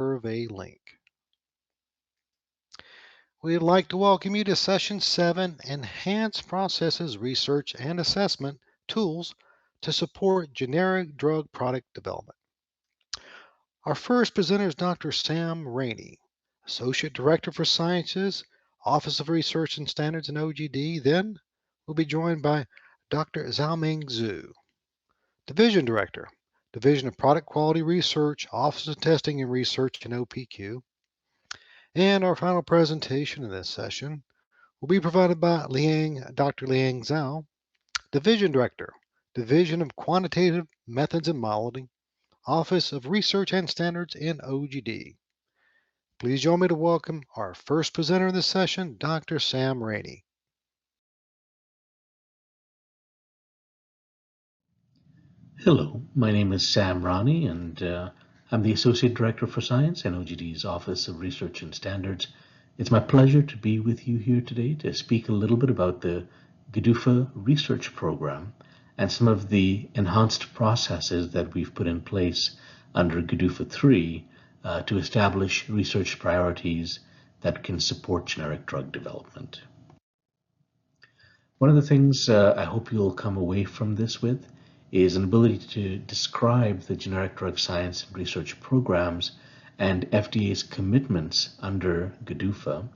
survey link. We'd like to welcome you to Session 7, Enhanced Processes Research and Assessment Tools to Support Generic Drug Product Development. Our first presenter is Dr. Sam Raney, Associate Director for Sciences, Office of Research and Standards in OGD. Then we'll be joined by Dr. Xiaoming Xu, Division Director, Division of Product Quality Research, Office of Testing and Research in OPQ. And our final presentation in this session will be provided by Dr. Liang Zhao, Division Director, Division of Quantitative Methods and Modeling, Office of Research and Standards in OGD. Please join me to welcome our first presenter in this session, Dr. Sam Raney. Hello, my name is Sam Raney, and I'm the Associate Director for Science in OGD's Office of Research and Standards. It's my pleasure to be with you here today to speak a little bit about the GDUFA research program and some of the enhanced processes that we've put in place under GDUFA 3 to establish research priorities that can support generic drug development. One of the things I hope you'll come away from this with is an ability to describe the generic drug science and research programs and FDA's commitments under GDUFA.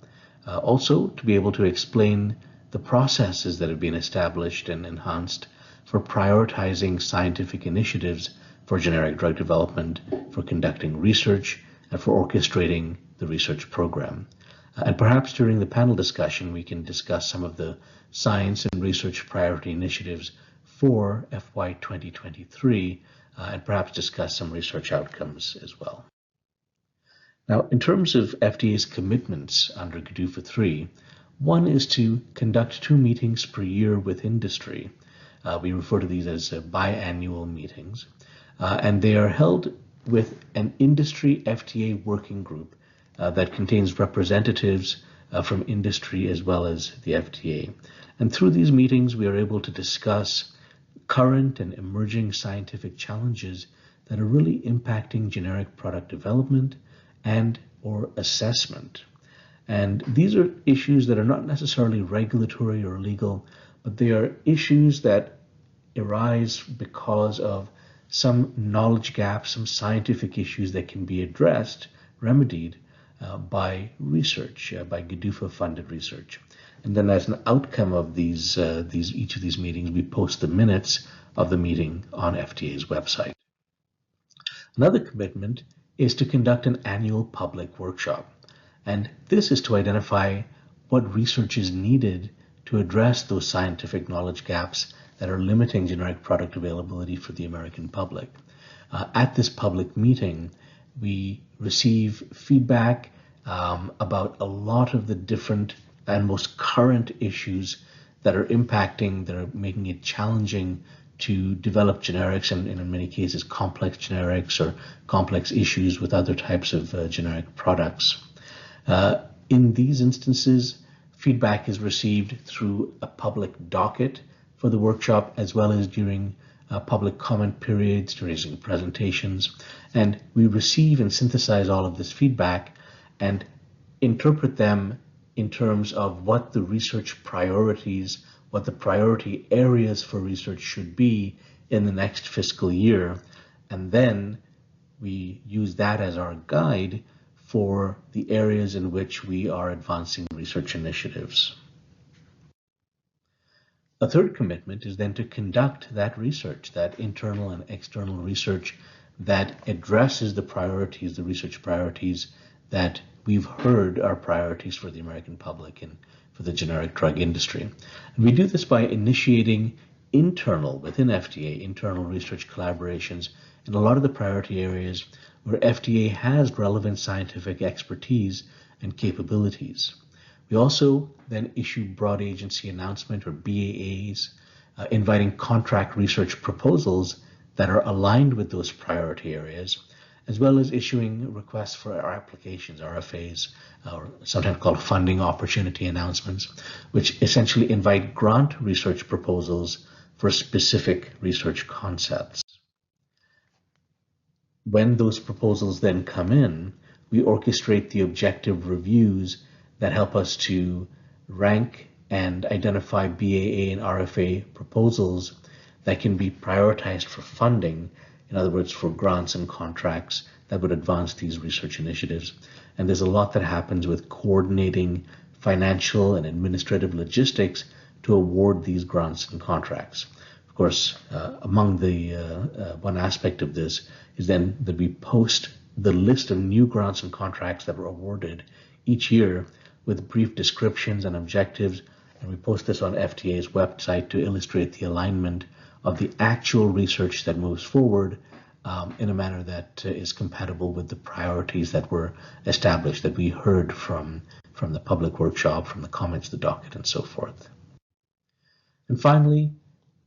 Also, to be able to explain the processes that have been established and enhanced for prioritizing scientific initiatives for generic drug development, for conducting research, and for orchestrating the research program. And perhaps during the panel discussion, we can discuss some of the science and research priority initiatives for FY 2023 and perhaps discuss some research outcomes as well. Now, in terms of FDA's commitments under GDUFA 3, one is to conduct 2 meetings per year with industry. We refer to these as biannual meetings, and they are held with an industry FDA working group that contains representatives from industry as well as the FDA. And through these meetings, we are able to discuss current and emerging scientific challenges that are really impacting generic product development and or assessment. And these are issues that are not necessarily regulatory or legal, but they are issues that arise because of some knowledge gaps, some scientific issues that can be addressed, remedied by research, by GDUFA-funded research. And then as an outcome of each of these meetings, we post the minutes of the meeting on FDA's website. Another commitment is to conduct an annual public workshop. And this is to identify what research is needed to address those scientific knowledge gaps that are limiting generic product availability for the American public. At this public meeting, we receive feedback about a lot of the different and most current issues that are making it challenging to develop generics, and in many cases complex generics or complex issues with other types of generic products. In these instances, feedback is received through a public docket for the workshop, as well as during public comment periods, during presentations. And we receive and synthesize all of this feedback and interpret them in terms of what the research priorities, what the priority areas for research should be in the next fiscal year. And then we use that as our guide for the areas in which we are advancing research initiatives. A third commitment is then to conduct that research, that internal and external research that addresses the priorities, the research priorities that we've heard are priorities for the American public and for the generic drug industry. And we do this by initiating within FDA, internal research collaborations in a lot of the priority areas where FDA has relevant scientific expertise and capabilities. We also then issue broad agency announcement or BAAs, inviting contract research proposals that are aligned with those priority areas, as well as issuing requests for our applications, RFAs, or sometimes called funding opportunity announcements, which essentially invite grant research proposals for specific research concepts. When those proposals then come in, we orchestrate the objective reviews that help us to rank and identify BAA and RFA proposals that can be prioritized for funding, in other words, for grants and contracts that would advance these research initiatives. And there's a lot that happens with coordinating financial and administrative logistics to award these grants and contracts. Of course, among the one aspect of this is then that we post the list of new grants and contracts that were awarded each year with brief descriptions and objectives, and we post this on FTA's website to illustrate the alignment of the actual research that moves forward in a manner that is compatible with the priorities that were established, that we heard from the public workshop, from the comments, the docket, and so forth. And finally,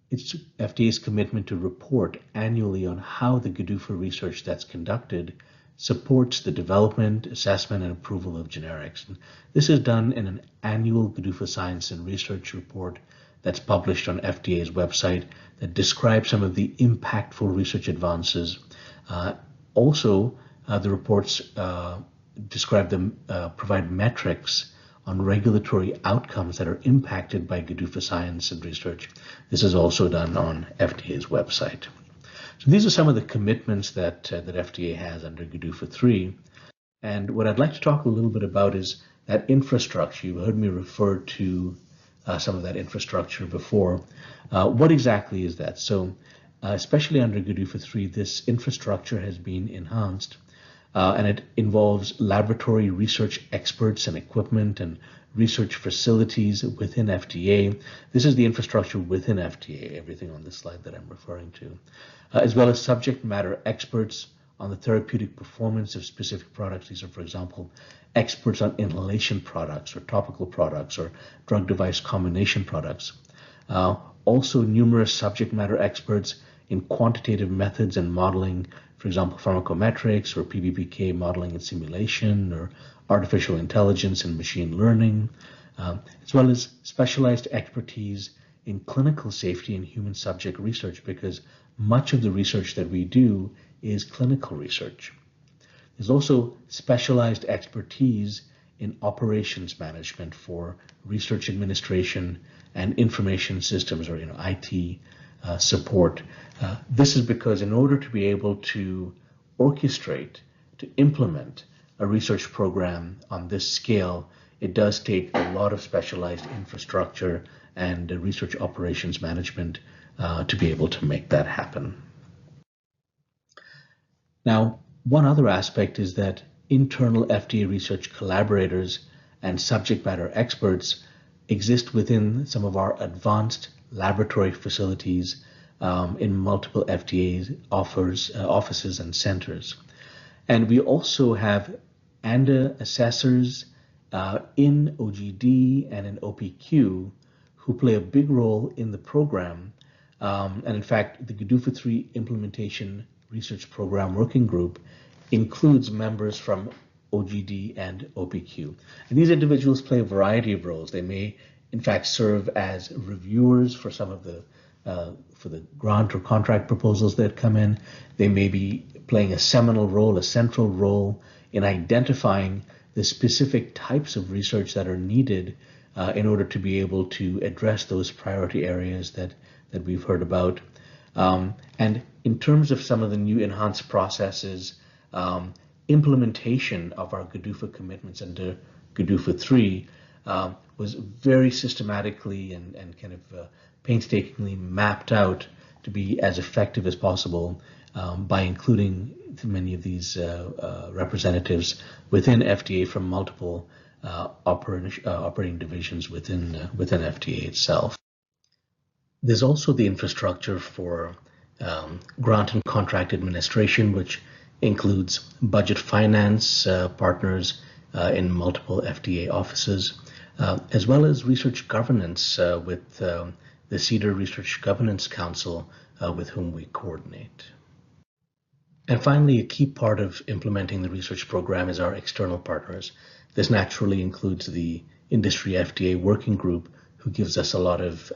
it's FDA's commitment to report annually on how the GDUFA research that's conducted supports the development, assessment, and approval of generics. And this is done in an annual GDUFA Science and Research report that's published on FDA's website that describes some of the impactful research advances. Also, the reports provide metrics on regulatory outcomes that are impacted by GDUFA science and research. This is also done on FDA's website. So these are some of the commitments that FDA has under GDUFA 3. And what I'd like to talk a little bit about is that infrastructure. You heard me refer to some of that infrastructure before. What exactly is that? So especially under GDUFA 3, this infrastructure has been enhanced. And it involves laboratory research experts and equipment and research facilities within FDA. This is the infrastructure within FDA, everything on this slide that I'm referring to, as well as subject matter experts on the therapeutic performance of specific products. These are, for example, experts on inhalation products or topical products or drug device combination products. Also numerous subject matter experts in quantitative methods and modeling, for example, pharmacometrics or PBPK modeling and simulation or artificial intelligence and machine learning, as well as specialized expertise in clinical safety and human subject research, because much of the research that we do is clinical research. There's also specialized expertise in operations management for research administration and information systems, or IT support. This is because in order to be able to orchestrate, to implement a research program on this scale, it does take a lot of specialized infrastructure and research operations management to be able to make that happen. Now, one other aspect is that internal FDA research collaborators and subject matter experts exist within some of our advanced laboratory facilities in multiple FDA offices and centers. And we also have ANDA assessors in OGD and in OPQ who play a big role in the program. And in fact, the GDUFA 3 Implementation Research Program Working Group includes members from OGD and OPQ. And these individuals play a variety of roles. They may, in fact, serve as reviewers for some of the for the grant or contract proposals that come in. They may be playing a seminal role, a central role in identifying the specific types of research that are needed in order to be able to address those priority areas that we've heard about. And in terms of some of the new enhanced processes, implementation of our GDUFA commitments under GDUFA 3 was very systematically and kind of painstakingly mapped out to be as effective as possible by including many of these representatives within FDA from multiple operating divisions within FDA itself. There's also the infrastructure for grant and contract administration, which includes budget finance partners in multiple FDA offices, as well as research governance with the CDER Research Governance Council with whom we coordinate. And finally, a key part of implementing the research program is our external partners. This naturally includes the Industry FDA Working Group, who gives us a lot of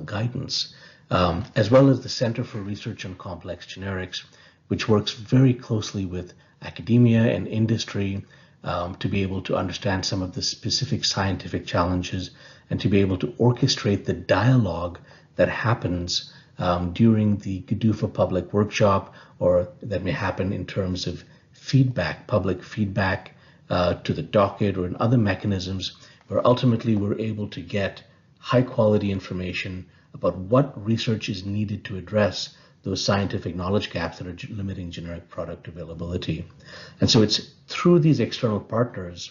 guidance, as well as the Center for Research on Complex Generics, which works very closely with academia and industry to be able to understand some of the specific scientific challenges and to be able to orchestrate the dialogue that happens during the GDUFA public workshop, or that may happen in terms of feedback, public feedback to the docket or in other mechanisms, where ultimately we're able to get high quality information about what research is needed to address those scientific knowledge gaps that are limiting generic product availability. And so it's through these external partners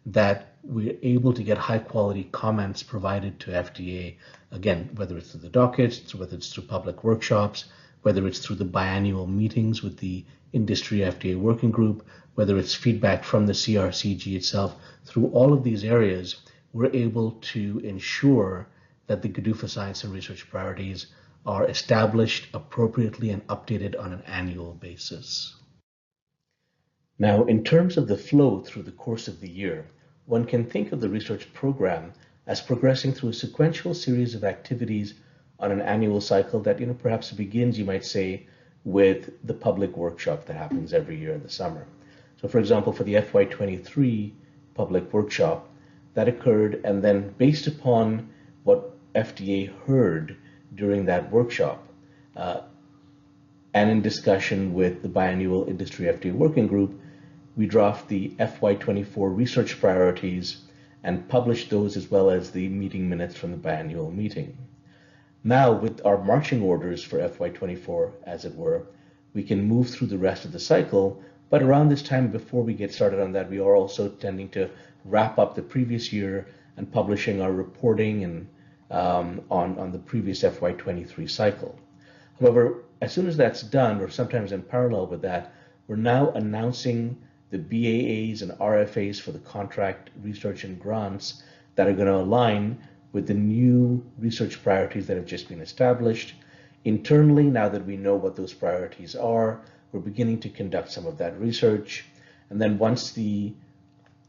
that we're able to get high quality comments provided to FDA, again, whether it's through the dockets, whether it's through public workshops, whether it's through the biannual meetings with the industry FDA working group, whether it's feedback from the CRCG itself. Through all of these areas, we're able to ensure that the GDUFA science and research priorities are established appropriately and updated on an annual basis. Now, in terms of the flow through the course of the year, one can think of the research program as progressing through a sequential series of activities on an annual cycle that, perhaps begins, you might say, with the public workshop that happens every year in the summer. So, for example, for the FY23 public workshop, that occurred, and then based upon what FDA heard during that workshop, and in discussion with the biannual industry FDA working group, we draft the FY24 research priorities and publish those as well as the meeting minutes from the biannual meeting. Now, with our marching orders for FY24, as it were, we can move through the rest of the cycle, but around this time, before we get started on that, we are also tending to wrap up the previous year and publishing our reporting and on the previous FY23 cycle. However, as soon as that's done, or sometimes in parallel with that, we're now announcing the BAAs and RFAs for the contract research and grants that are going to align with the new research priorities that have just been established. Internally, now that we know what those priorities are, we're beginning to conduct some of that research. And then once the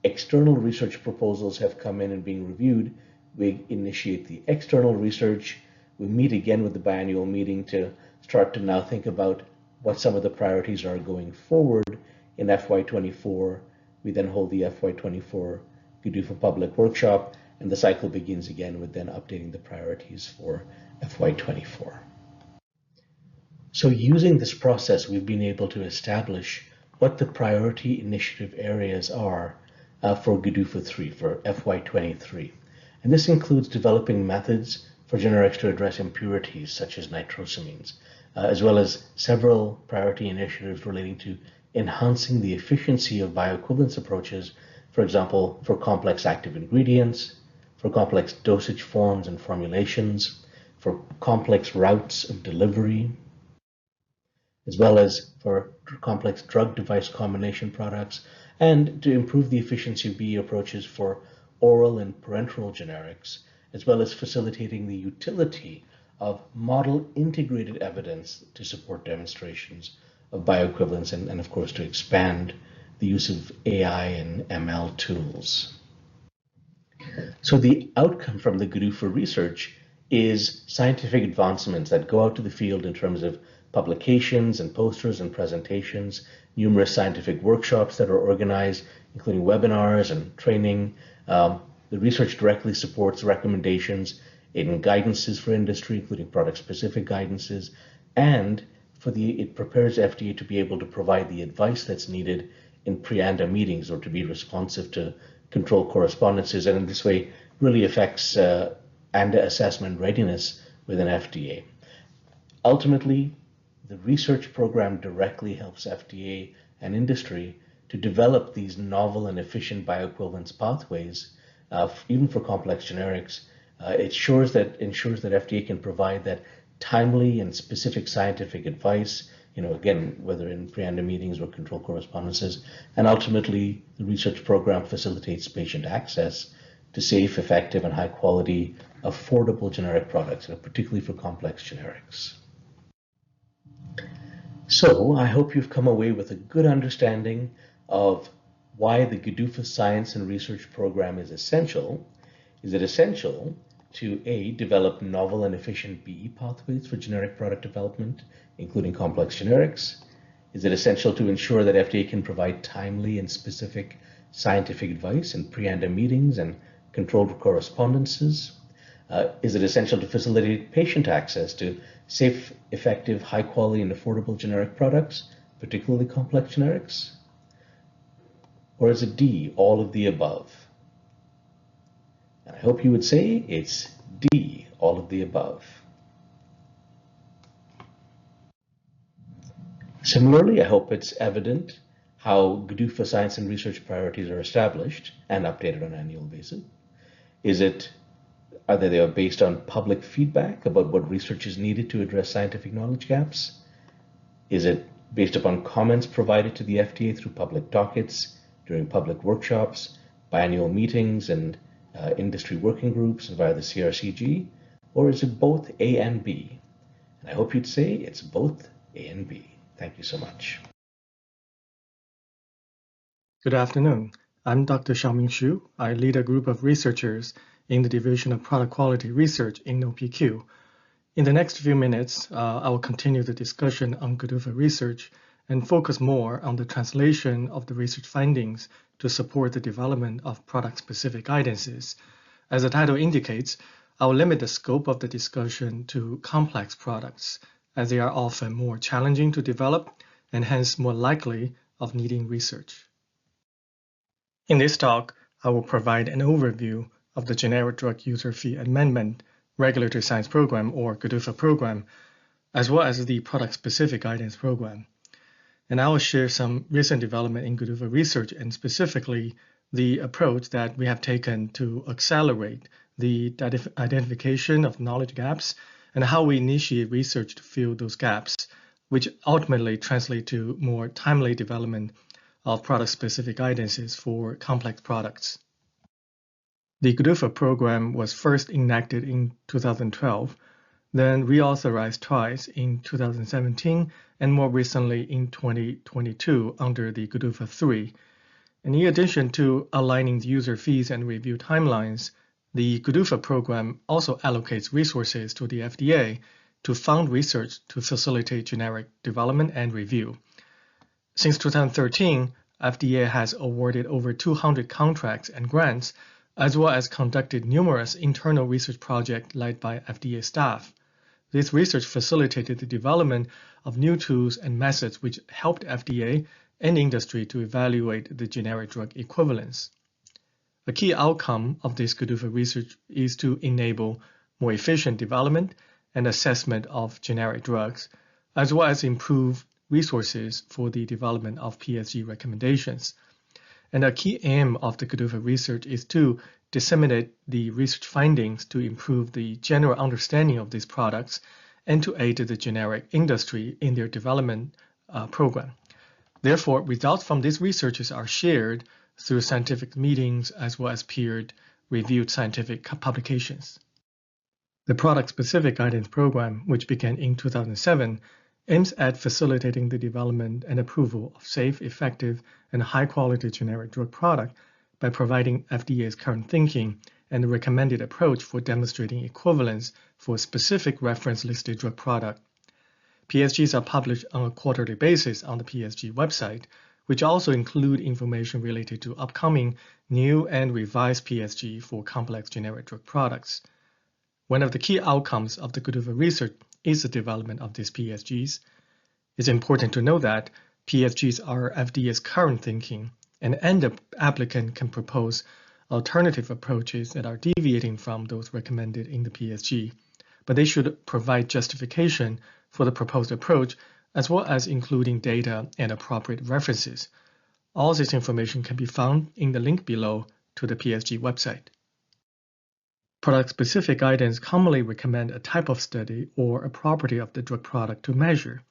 external research proposals have come in and being reviewed, we initiate the external research. We meet again with the biannual meeting to start to now think about what some of the priorities are going forward in FY24. We then hold the FY24 GDUFA public workshop, and the cycle begins again with then updating the priorities for FY24. So using this process, we've been able to establish what the priority initiative areas are for GDUFA 3, for FY23. And this includes developing methods for generics to address impurities such as nitrosamines, as well as several priority initiatives relating to enhancing the efficiency of bioequivalence approaches, for example, for complex active ingredients, for complex dosage forms and formulations, for complex routes of delivery, as well as for complex drug-device combination products, and to improve the efficiency of BE approaches for oral and parenteral generics, as well as facilitating the utility of model integrated evidence to support demonstrations of bioequivalence and of course, to expand the use of AI and ML tools. So the outcome from the GDUFA research is scientific advancements that go out to the field in terms of publications and posters and presentations, numerous scientific workshops that are organized, including webinars and training. The research directly supports recommendations in guidances for industry, including product-specific guidances, and it prepares FDA to be able to provide the advice that's needed in pre-ANDA meetings, or to be responsive to control correspondences, and in this way really affects ANDA assessment readiness within FDA. Ultimately, the research program directly helps FDA and industry to develop these novel and efficient bioequivalence pathways, even for complex generics. It ensures that FDA can provide that timely and specific scientific advice, again, whether in pre-ANDA meetings or control correspondences, and ultimately the research program facilitates patient access to safe, effective, and high quality, affordable generic products, particularly for complex generics. So I hope you've come away with a good understanding of why the GDUFA Science and Research Program is essential. Is it essential to A, develop novel and efficient BE pathways for generic product development, including complex generics? Is it essential to ensure that FDA can provide timely and specific scientific advice in pre-ANDA meetings and controlled correspondences? Is it essential to facilitate patient access to safe, effective, high quality, and affordable generic products, particularly complex generics? Or is it D, all of the above? And I hope you would say it's D, all of the above. Similarly, I hope it's evident how GDUFA science and research priorities are established and updated on an annual basis. Are they based on public feedback about what research is needed to address scientific knowledge gaps? Is it based upon comments provided to the FDA through public dockets, during public workshops, biannual meetings, and industry working groups, and via the CRCG? Or is it both A and B? And I hope you'd say it's both A and B. Thank you so much. Good afternoon. I'm Dr. Xiaoming Xu. I lead a group of researchers in the Division of Product Quality Research in OPQ. In the next few minutes, I will continue the discussion on GDUFA research and focus more on the translation of the research findings to support the development of product-specific guidances. As the title indicates, I will limit the scope of the discussion to complex products, as they are often more challenging to develop and hence more likely of needing research. In this talk, I will provide an overview of the Generic Drug User Fee Amendment Regulatory Science Program, or GDUFA program, as well as the Product-Specific Guidance Program. And I will share some recent development in GDUFA research, and specifically the approach that we have taken to accelerate the identification of knowledge gaps and how we initiate research to fill those gaps, which ultimately translate to more timely development of product-specific guidances for complex products. The GDUFA program was first enacted in 2012, then reauthorized twice in 2017, and more recently in 2022 under the GDUFA 3. And in addition to aligning user fees and review timelines, the GDUFA program also allocates resources to the FDA to fund research to facilitate generic development and review. Since 2013, FDA has awarded over 200 contracts and grants, as well as conducted numerous internal research projects led by FDA staff. This research facilitated the development of new tools and methods which helped FDA and industry to evaluate the generic drug equivalence. A key outcome of this GDUFA research is to enable more efficient development and assessment of generic drugs, as well as improve resources for the development of PSG recommendations. And a key aim of the GDUFA research is to disseminate the research findings to improve the general understanding of these products and to aid the generic industry in their development program. Therefore, results from these researches are shared through scientific meetings as well as peer-reviewed scientific publications. The Product-Specific Guidance Program, which began in 2007, aims at facilitating the development and approval of safe, effective, and high-quality generic drug product by providing FDA's current thinking and the recommended approach for demonstrating equivalence for a specific reference-listed drug product. PSGs are published on a quarterly basis on the PSG website, which also include information related to upcoming new and revised PSG for complex generic drug products. One of the key outcomes of the GDUFA research is the development of these PSGs. It's important to know that PSGs are FDA's current thinking, and the applicant can propose alternative approaches that are deviating from those recommended in the PSG, but they should provide justification for the proposed approach, as well as including data and appropriate references. All this information can be found in the link below to the PSG website. Product-specific guidance commonly recommend a type of study or a property of the drug product to measure.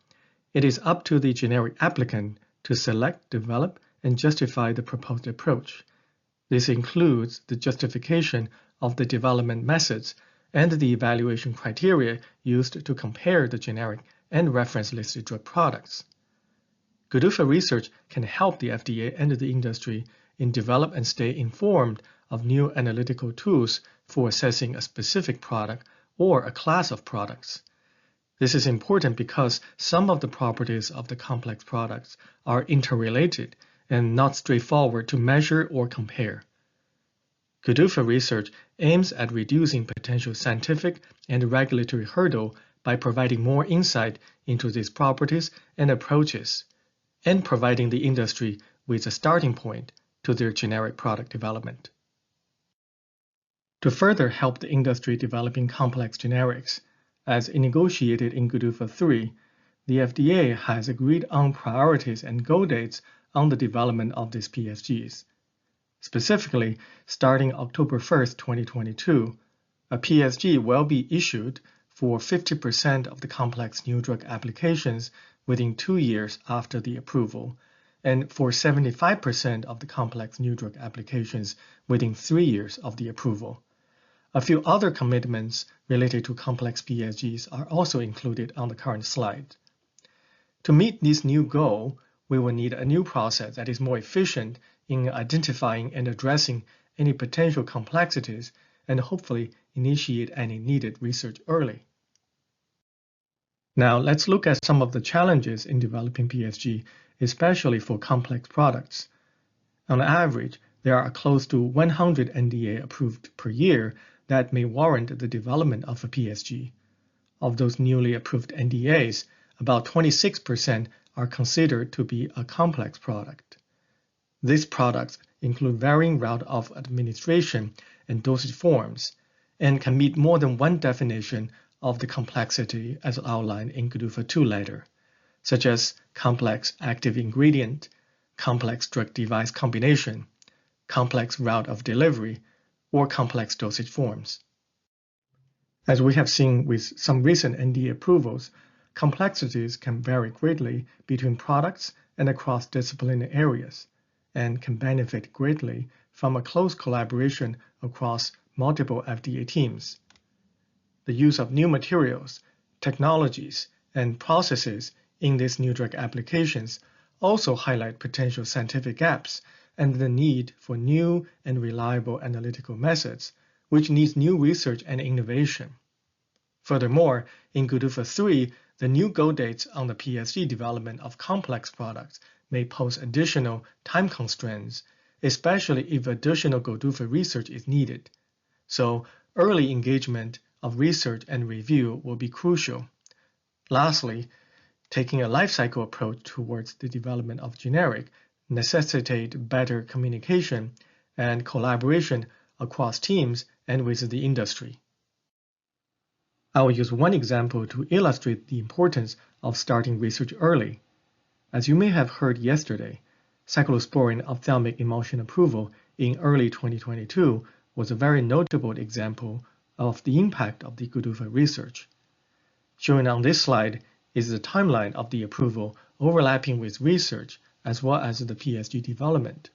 It is up to the generic applicant to select, develop, and justify the proposed approach. This includes the justification of the development methods and the evaluation criteria used to compare the generic and reference-listed drug products. GDUFA research can help the FDA and the industry in develop and stay informed of new analytical tools for assessing a specific product or a class of products. This is important because some of the properties of the complex products are interrelated and not straightforward to measure or compare. GDUFA research aims at reducing potential scientific and regulatory hurdle by providing more insight into these properties and approaches, and providing the industry with a starting point to their generic product development. To further help the industry developing complex generics, as negotiated in GDUFA 3, the FDA has agreed on priorities and goal dates on the development of these PSGs. Specifically, starting October 1, 2022, a PSG will be issued for 50% of the complex new drug applications within 2 years after the approval, and for 75% of the complex new drug applications within 3 years of the approval. A few other commitments related to complex PSGs are also included on the current slide. To meet this new goal, we will need a new process that is more efficient in identifying and addressing any potential complexities and hopefully initiate any needed research early. Now let's look at some of the challenges in developing PSG, especially for complex products. On average, there are close to 100 NDA approved per year that may warrant the development of a PSG. Of those newly approved NDAs, about 26% are considered to be a complex product. These products include varying route of administration and dosage forms, and can meet more than one definition of the complexity as outlined in GDUFA 2 letter, such as complex active ingredient, complex drug-device combination, complex route of delivery, or complex dosage forms. As we have seen with some recent NDA approvals, complexities can vary greatly between products and across disciplinary areas, and can benefit greatly from a close collaboration across multiple FDA teams. The use of new materials, technologies, and processes in these new drug applications also highlight potential scientific gaps and the need for new and reliable analytical methods, which needs new research and innovation. Furthermore, in GDUFA 3, the new goal dates on the PSG development of complex products may pose additional time constraints, especially if additional GDUFA research is needed. So, early engagement of research and review will be crucial. Lastly, taking a life cycle approach towards the development of generic necessitate better communication and collaboration across teams and with the industry. I will use one example to illustrate the importance of starting research early. As you may have heard yesterday, cyclosporine ophthalmic emulsion approval in early 2022 was a very notable example of the impact of the GDUFA research. Shown on this slide is the timeline of the approval overlapping with research as well as the PSG development.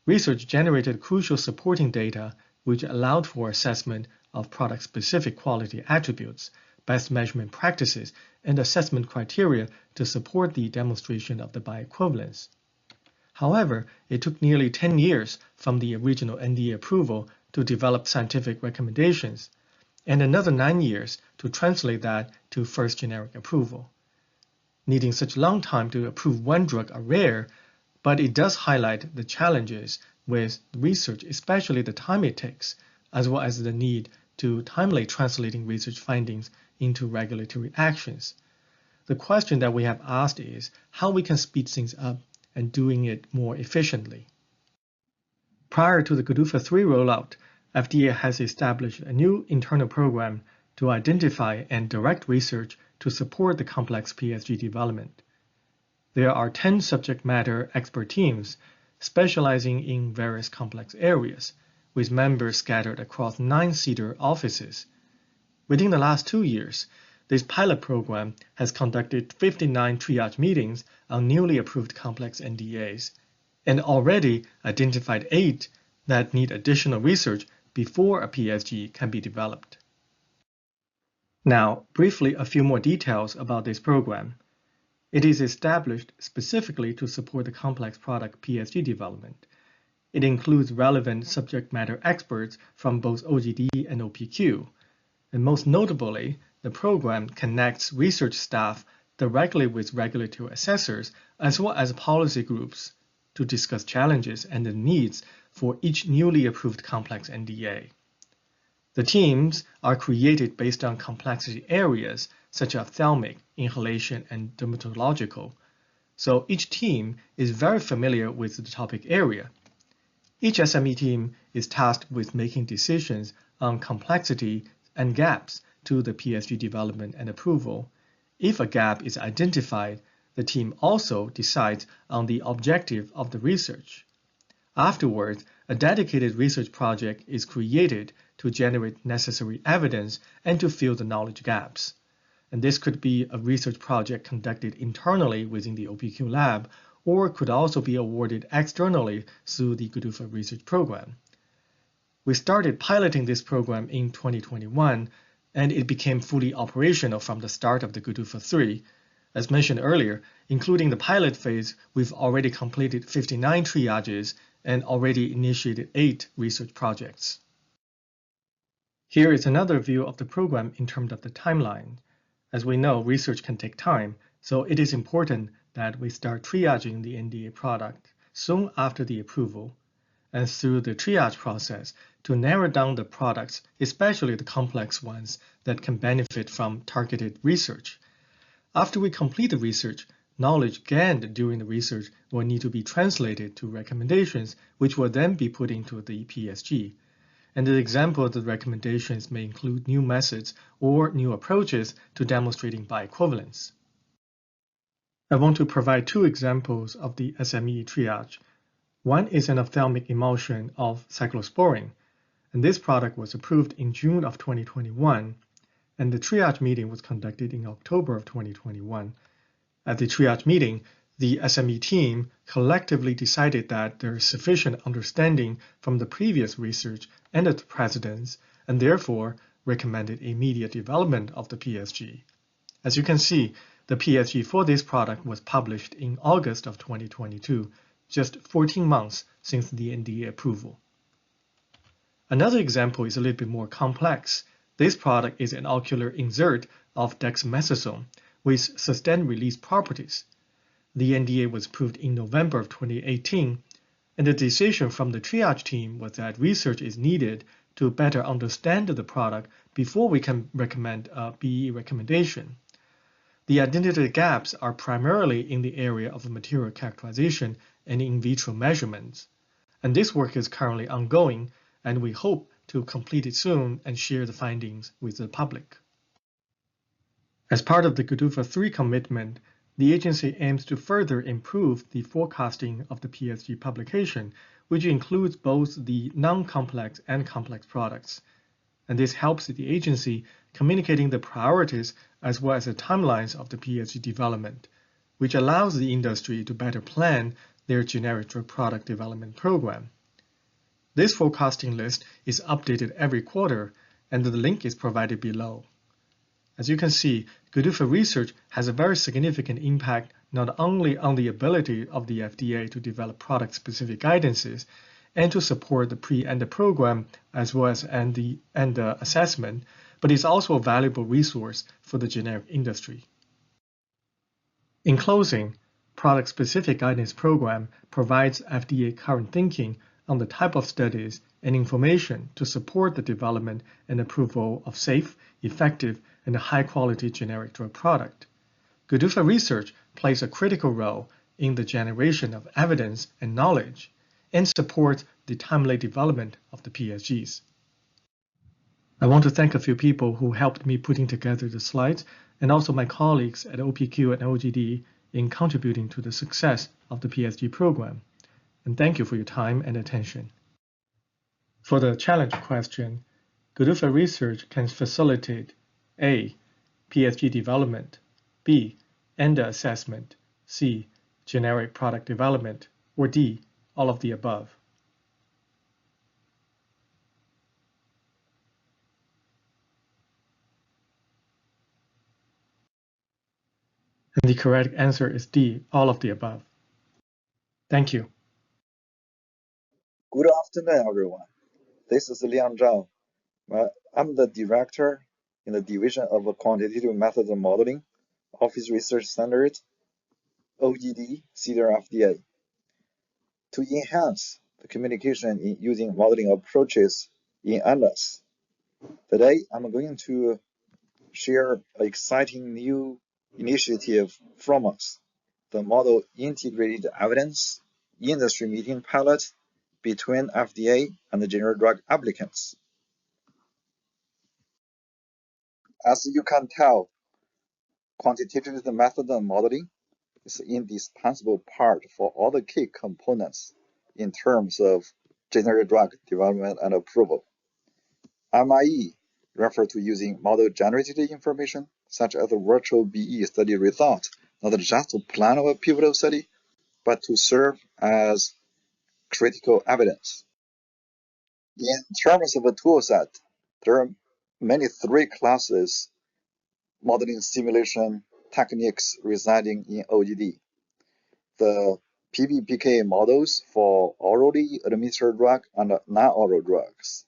Research generated crucial supporting data which allowed for assessment of product-specific quality attributes, best measurement practices, and assessment criteria to support the demonstration of the bioequivalence. However, it took nearly 10 years from the original NDA approval to develop scientific recommendations, and another 9 years to translate that to first generic approval. Needing such long time to approve one drug are rare, but it does highlight the challenges with research, especially the time it takes, as well as the need to timely translating research findings into regulatory actions. The question that we have asked is how we can speed things up and doing it more efficiently. Prior to the GDUFA 3 rollout, FDA has established a new internal program to identify and direct research to support the complex PSG development. There are 10 subject matter expert teams specializing in various complex areas, with members scattered across 9 CDER offices. Within the last 2 years, this pilot program has conducted 59 triage meetings on newly approved complex NDAs, and already identified 8 that need additional research before a PSG can be developed. Now, briefly, a few more details about this program. It is established specifically to support the complex product PSG development. It includes relevant subject matter experts from both OGD and OPQ, and most notably, the program connects research staff directly with regulatory assessors as well as policy groups to discuss challenges and the needs for each newly approved complex NDA. The teams are created based on complexity areas such as ophthalmic, inhalation, and dermatological, so each team is very familiar with the topic area. Each SME team is tasked with making decisions on complexity and gaps to the PSG development and approval. If a gap is identified, the team also decides on the objective of the research. Afterwards, a dedicated research project is created to generate necessary evidence and to fill the knowledge gaps. And this could be a research project conducted internally within the OPQ lab, or could also be awarded externally through the GDUFA research program. We started piloting this program in 2021, and it became fully operational from the start of the GDUFA 3. As mentioned earlier, including the pilot phase, we've already completed 59 triages and already initiated 8 research projects. Here is another view of the program in terms of the timeline. As we know, research can take time, so it is important that we start triaging the NDA product soon after the approval, and through the triage process to narrow down the products, especially the complex ones that can benefit from targeted research. After we complete the research, knowledge gained during the research will need to be translated to recommendations, which will then be put into the PSG. And the example of the recommendations may include new methods or new approaches to demonstrating bioequivalence. I want to provide 2 examples of the SME triage. One is an ophthalmic emulsion of cyclosporine, and this product was approved in June of 2021, and the triage meeting was conducted in October of 2021. At the triage meeting, the SME team collectively decided that there is sufficient understanding from the previous research and the precedents, and therefore recommended immediate development of the PSG. As you can see, the PSG for this product was published in August of 2022, just 14 months since the NDA approval. Another example is a little bit more complex. This product is an ocular insert of dexamethasone with sustained release properties. The NDA was approved in November of 2018, and the decision from the triage team was that research is needed to better understand the product before we can recommend a BE recommendation. The identified gaps are primarily in the area of material characterization and in vitro measurements. And this work is currently ongoing, and we hope to complete it soon and share the findings with the public. As part of the GDUFA 3 commitment, the agency aims to further improve the forecasting of the PSG publication, which includes both the non-complex and complex products. And this helps the agency communicating the priorities as well as the timelines of the PSG development, which allows the industry to better plan their generic drug product development program. This forecasting list is updated every quarter, and the link is provided below. As you can see, GDUFA research has a very significant impact not only on the ability of the FDA to develop product-specific guidances and to support the pre-ANDA program as well as the ANDA assessment, but is also a valuable resource for the generic industry. In closing, product-specific guidance program provides FDA current thinking on the type of studies and information to support the development and approval of safe, effective, and high-quality generic drug product. GDUFA research plays a critical role in the generation of evidence and knowledge and supports the timely development of the PSGs. I want to thank a few people who helped me putting together the slides and also my colleagues at OPQ and OGD in contributing to the success of the PSG program. And thank you for your time and attention. For the challenge question, GDUFA research can facilitate A. PSG development, B. ANDA assessment, C. generic product development, or D. all of the above. And the correct answer is D. all of the above. Thank you. Good afternoon, everyone. This is Liang Zhao. I'm the director in the Division of Quantitative Methods and Modeling, Office Research Standards, OGD, CDER FDA, to enhance the communication in using modeling approaches in Atlas. Today, I'm going to share an exciting new initiative from us, the Model Integrated Evidence Industry Meeting Pilot between FDA and the generic drug applicants. As you can tell, quantitative method and modeling is an indispensable part for all the key components in terms of generic drug development and approval. MIE refers to using model-generated information, such as the virtual BE study result, not just to plan a pivotal study, but to serve as critical evidence. In terms of a tool set, there are mainly three classes modeling simulation techniques residing in OGD. The PBPK models for orally administered drug and non-oral drugs.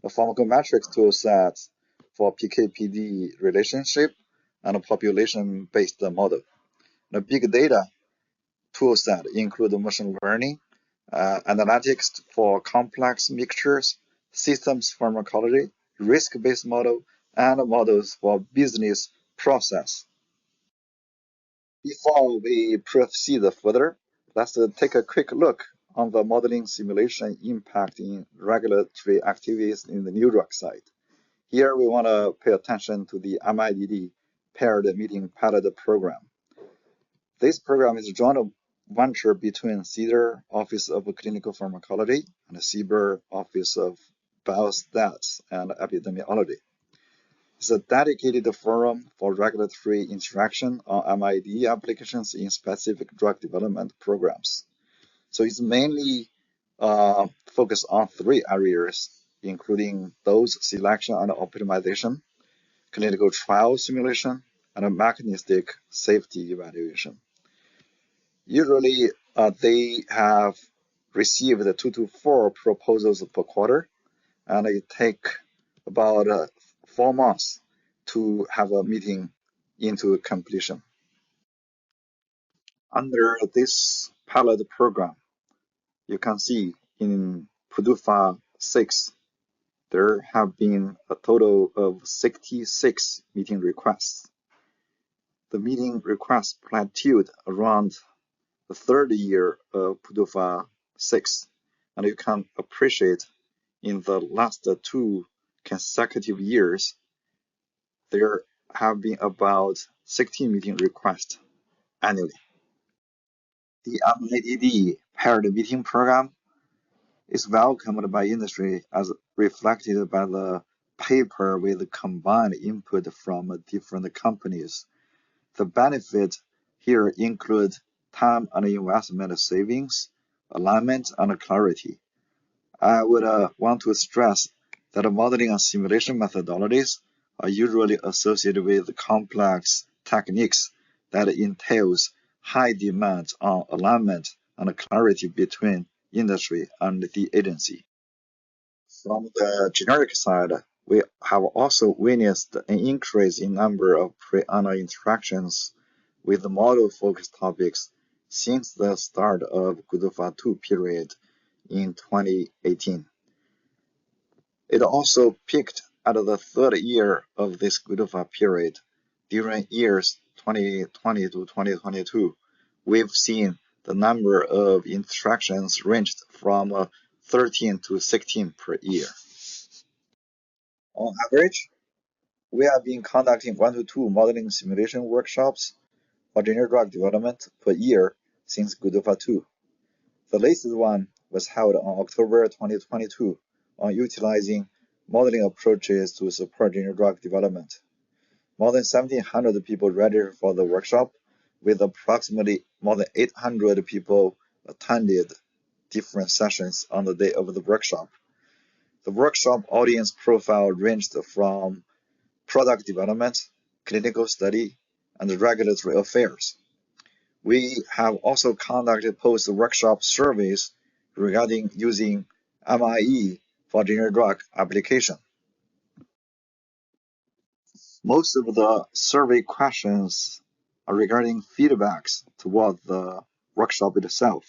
The pharmacometrics tool sets for PK-PD relationship and a population-based model. The big data tool set include machine learning, analytics for complex mixtures, systems pharmacology, risk-based model, and models for business process. Before we proceed further, let's take a quick look on the modeling simulation impact in regulatory activities in the new drug side. Here we want to pay attention to the MIDD paired meeting pilot program. This program is a joint venture between CDER Office of Clinical Pharmacology and CBER Office of Biostats and Epidemiology. It's a dedicated forum for regulatory interaction on MID applications in specific drug development programs. So it's mainly focused on three areas, including dose selection and optimization, clinical trial simulation, and a mechanistic safety evaluation. Usually, they have received 2 to 4 proposals per quarter, and it takes about 4 months to have a meeting into completion. Under this pilot program, you can see in GDUFA 6, there have been a total of 66 meeting requests. The meeting requests plateaued around the third year of GDUFA 6, and you can appreciate in the last 2 consecutive years, there have been about 16 meeting requests annually. The MIDD paired meeting program is welcomed by industry as reflected by the paper with combined input from different companies. The benefits here include time and investment savings, alignment, and clarity. I would want to stress that modeling and simulation methodologies are usually associated with complex techniques that entails high demand on alignment and clarity between industry and the agency. From the generic side, we have also witnessed an increase in number of pre-ana interactions with model-focused topics since the start of GDUFA 2 period in 2018. It also peaked at the third year of this GDUFA period. During years 2020 to 2022, we've seen the number of interactions ranged from 13 to 16 per year. On average, we have been conducting 1 to 2 modeling simulation workshops for generic drug development per year since GDUFA 2. The latest one was held on October 2022 on utilizing modeling approaches to support generic drug development. More than 1,700 people registered for the workshop, with approximately more than 800 people attended different sessions on the day of the workshop. The workshop audience profile ranged from product development, clinical study, and regulatory affairs. We have also conducted post-workshop surveys regarding using MIE for generic drug application. Most of the survey questions are regarding feedbacks toward the workshop itself.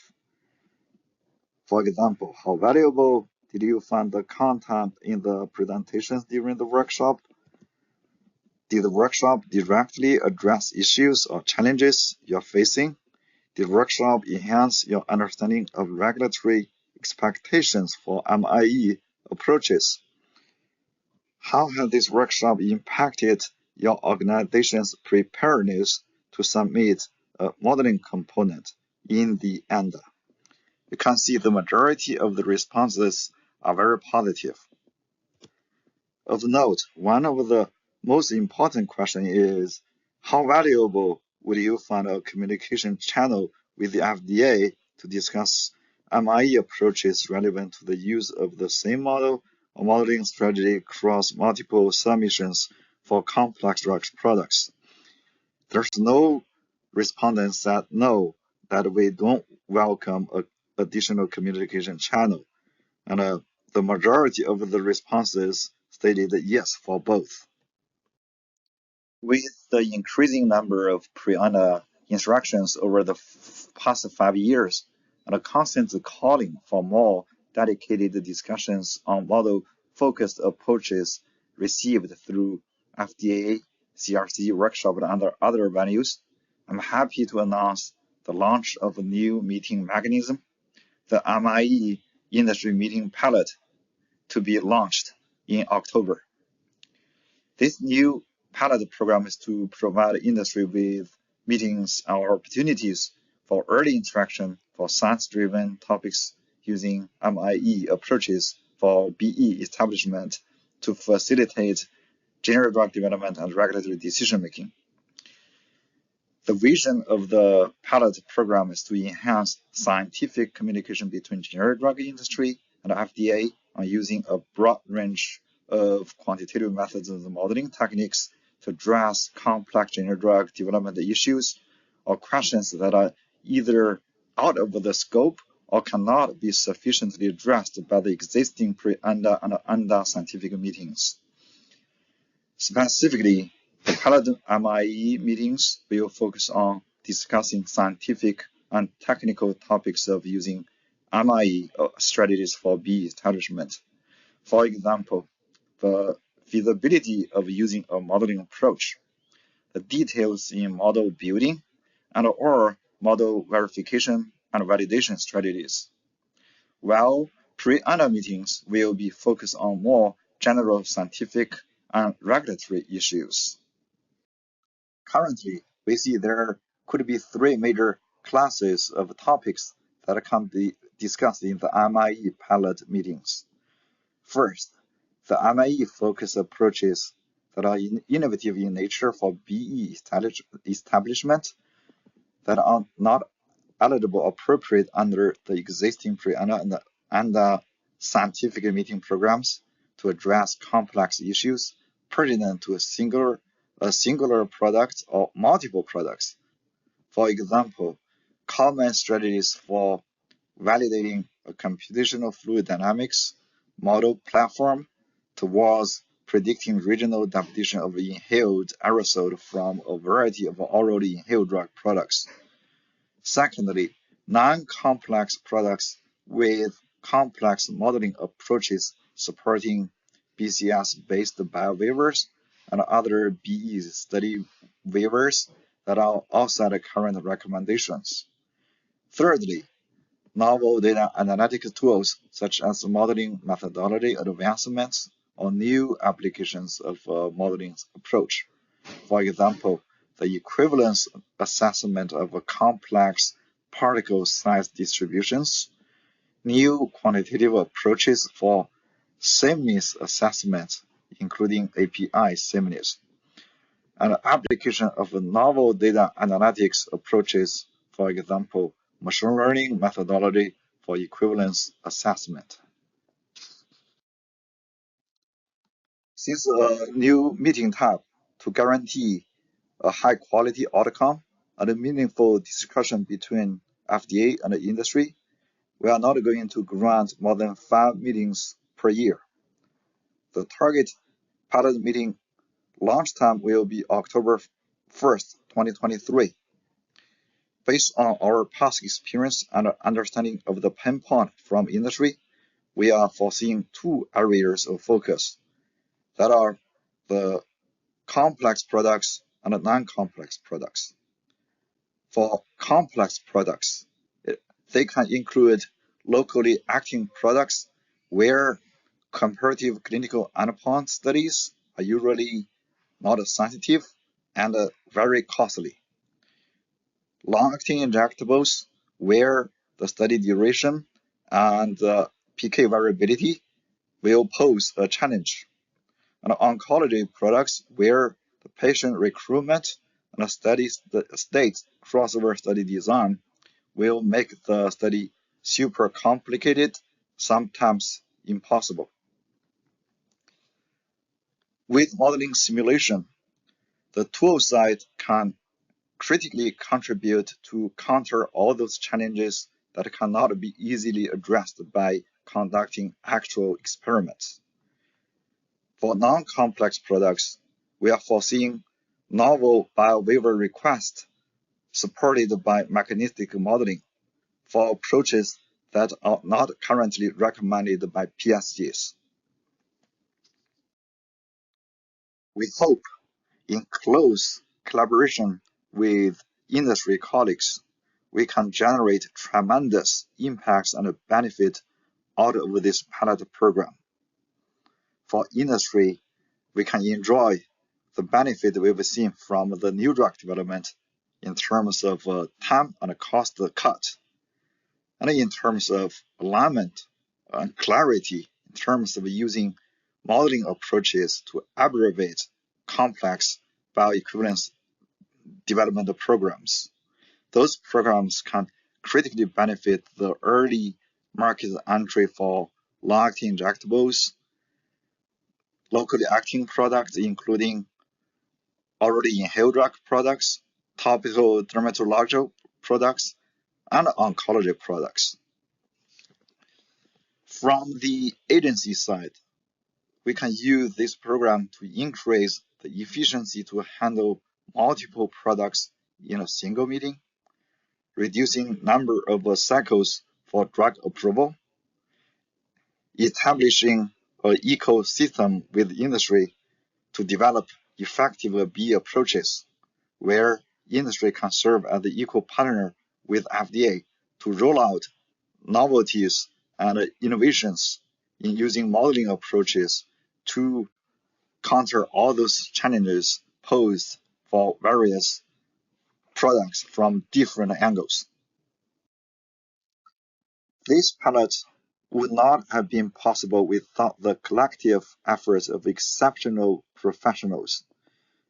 For example, how valuable did you find the content in the presentations during the workshop? Did the workshop directly address issues or challenges you're facing? Did the workshop enhance your understanding of regulatory expectations for MIE approaches? How has this workshop impacted your organization's preparedness to submit a modeling component in the end? You can see the majority of the responses are very positive. Of note, one of the most important questions is, how valuable would you find a communication channel with the FDA to discuss MIE approaches relevant to the use of the same model or modeling strategy across multiple submissions for complex drug products? There's no respondents that no, that we don't welcome an additional communication channel. And the majority of the responses stated yes for both. With the increasing number of pre-ANDA instructions over the past 5 years, and a constant calling for more dedicated discussions on model-focused approaches received through FDA, CRC workshop, and other venues, I'm happy to announce the launch of a new meeting mechanism, the MIE Industry Meeting Pilot, to be launched in October. This new pilot program is to provide industry with meetings or opportunities for early interaction for science-driven topics using MIE approaches for BE establishment to facilitate generic drug development and regulatory decision-making. The vision of the pilot program is to enhance scientific communication between generic drug industry and FDA on using a broad range of quantitative methods and modeling techniques to address complex generic drug development issues or questions that are either out of the scope or cannot be sufficiently addressed by the existing pre-ANDA and ANDA scientific meetings. Specifically, the pilot MIE meetings will focus on discussing scientific and technical topics of using MIE strategies for BE establishment. For example, the feasibility of using a modeling approach, the details in model building, and/or model verification and validation strategies. While pre-ANDA meetings will be focused on more general scientific and regulatory issues. Currently, we see there could be 3 major classes of topics that can be discussed in the MIE pilot meetings. First, the MIE focus approaches that are innovative in nature for BE establishment that are not eligible or appropriate under the existing pre-ANDA and scientific meeting programs to address complex issues pertinent to a singular product or multiple products. For example, common strategies for validating a computational fluid dynamics model platform towards predicting regional deposition of inhaled aerosol from a variety of orally inhaled drug products. Secondly, non-complex products with complex modeling approaches supporting BCS-based biowaivers and other BE study waivers that are outside of current recommendations. Thirdly, novel data analytics tools such as modeling methodology advancements or new applications of modeling approach. For example, the equivalence assessment of complex particle size distributions, new quantitative approaches for sameness assessment, including API sameness, and application of novel data analytics approaches, for example, machine learning methodology for equivalence assessment. Since a new meeting type to guarantee a high-quality outcome and a meaningful discussion between FDA and the industry, we are not going to grant more than 5 meetings per year. The target pilot meeting Launch time will be October 1st, 2023. Based on our past experience and understanding of the pain point from industry, we are foreseeing two areas of focus that are the complex products and non-complex products. For complex products, they can include locally acting products where comparative clinical endpoint studies are usually not sensitive and very costly. Long-acting injectables where the study duration and PK variability will pose a challenge, and oncology products where the patient recruitment and the state crossover study design will make the study super complicated, sometimes impossible. With modeling simulation, the tool side can critically contribute to counter all those challenges that cannot be easily addressed by conducting actual experiments. For non-complex products, we are foreseeing novel biowaiver requests supported by mechanistic modeling for approaches that are not currently recommended by PSGs. We hope, in close collaboration with industry colleagues, we can generate tremendous impacts and benefit out of this pilot program. For industry, we can enjoy the benefit we've seen from the new drug development in terms of time and cost cut, and in terms of alignment and clarity in terms of using modeling approaches to abbreviate complex bioequivalence development programs. Those programs can critically benefit the early market entry for long-acting injectables, locally acting products, including already inhaled drug products, topical dermatological products, and oncology products. From the agency side, we can use this program to increase the efficiency to handle multiple products in a single meeting, reducing number of cycles for drug approval, establishing an ecosystem with industry to develop effective B approaches, where industry can serve as the equal partner with FDA to roll out novelties and innovations in using modeling approaches to counter all those challenges posed for various products from different angles. This pilot would not have been possible without the collective efforts of exceptional professionals.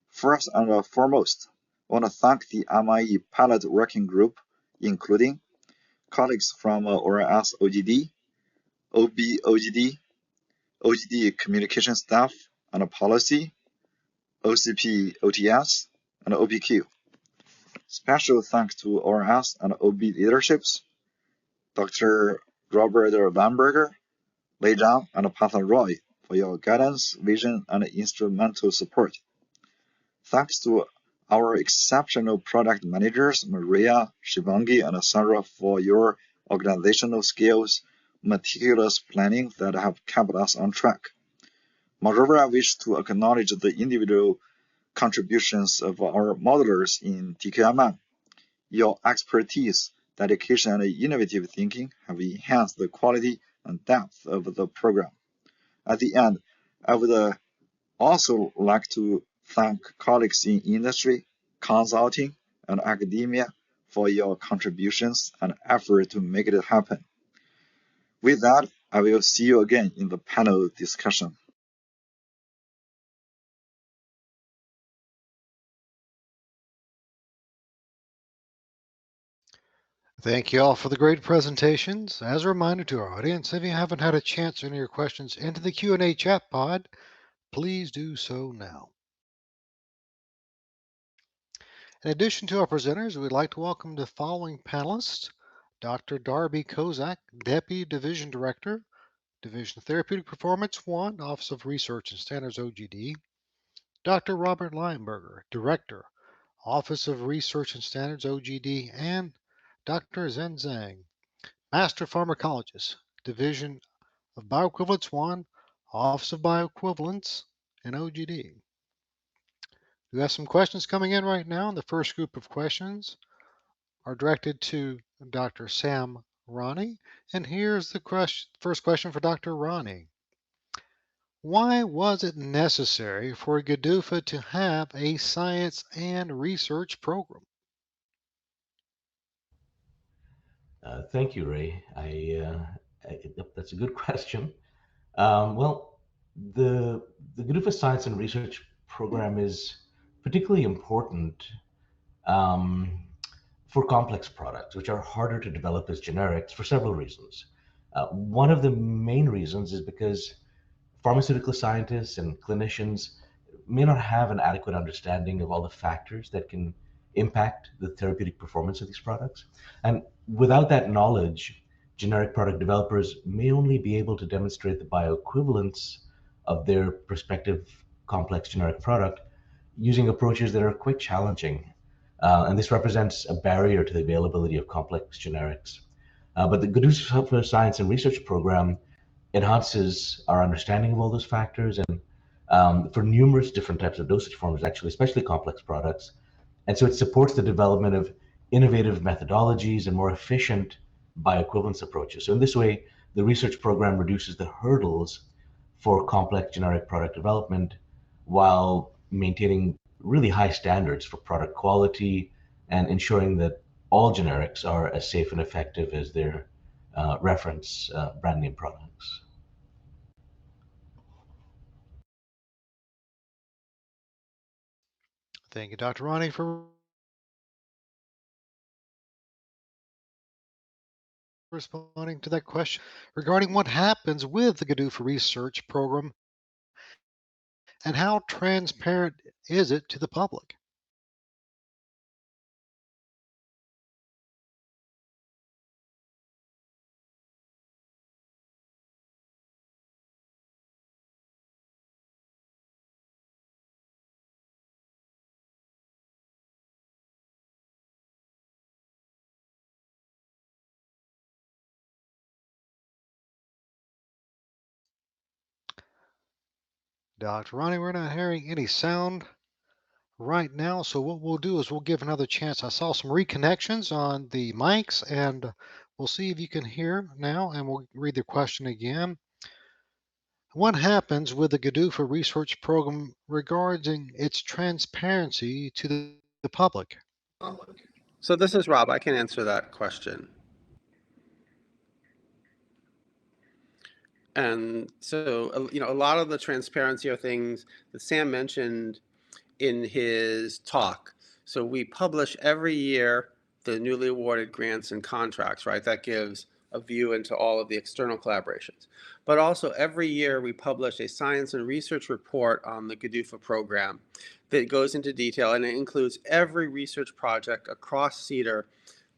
First and foremost, I want to thank the MIE Pilot Working Group, including colleagues from ORS OGD, OB OGD, OGD communication staff and policy, OCP OTS, and OPQ. Special thanks to ORS and OB leaderships, Dr. Robert Lamberger, Lei Zhang, and Pathan Roy for your guidance, vision, and instrumental support. Thanks to our exceptional product managers, Maria, Shivangi, and Sarah, for your organizational skills, meticulous planning that have kept us on track. Moreover, I wish to acknowledge the individual contributions of our modelers in DKMM. Your expertise, dedication, and innovative thinking have enhanced the quality and depth of the program. At the end, I would also like to thank colleagues in industry, consulting, and academia for your contributions and effort to make it happen. With that, I will see you again in the panel discussion. Thank you all for the great presentations. As a reminder to our audience, if you haven't had a chance to enter your questions into the Q&A chat pod, please do so now. In addition to our presenters, we'd like to welcome the following panelists: Dr. Darby Kozak, Deputy Division Director, Division of Therapeutic Performance 1, Office of Research and Standards OGD, Dr. Robert Leinberger, Director, Office of Research and Standards, OGD, and Dr. Zhen Zhang, Master Pharmacologist, Division of Bioequivalence 1, Office of Bioequivalence, and OGD. We have some questions coming in right now. The first group of questions are directed to Dr. Sam Raney. And here's the first question for Dr. Raney. Why was it necessary for GDUFA to have a science and research program? Thank you, Ray. That's a good question. Well, the GDUFA Science and Research Program is particularly important um, for complex products, which are harder to develop as generics for several reasons. One of the main reasons is because pharmaceutical scientists and clinicians may not have an adequate understanding of all the factors that can impact the therapeutic performance of these products. And without that knowledge, generic product developers may only be able to demonstrate the bioequivalence of their prospective complex generic product using approaches that are quite challenging. And this represents a barrier to the availability of complex generics. But the GDUFA Science and Research Program enhances our understanding of all those factors and for numerous different types of dosage forms, actually, especially complex products. And so it supports the development of innovative methodologies and more efficient bioequivalence approaches. So in this way, the research program reduces the hurdles for complex generic product development while maintaining really high standards for product quality and ensuring that all generics are as safe and effective as their reference brand name products. Thank you, Dr. Raney, for responding to that question regarding what happens with the GDUFA research program and how transparent is it to the public? Dr. Raney, we're not hearing any sound right now, so what we'll do is we'll give another chance. I saw some reconnections on the mics, and we'll see if you can hear now, and we'll read the question again. What happens with the GDUFA research program regarding its transparency to the public? So this is Rob. I can answer that question. And so, a lot of the transparency are things that Sam mentioned in his talk. So we publish every year the newly awarded grants and contracts, right? That gives a view into all of the external collaborations. But also every year we publish a science and research report on the GDUFA program that goes into detail, and it includes every research project across CDER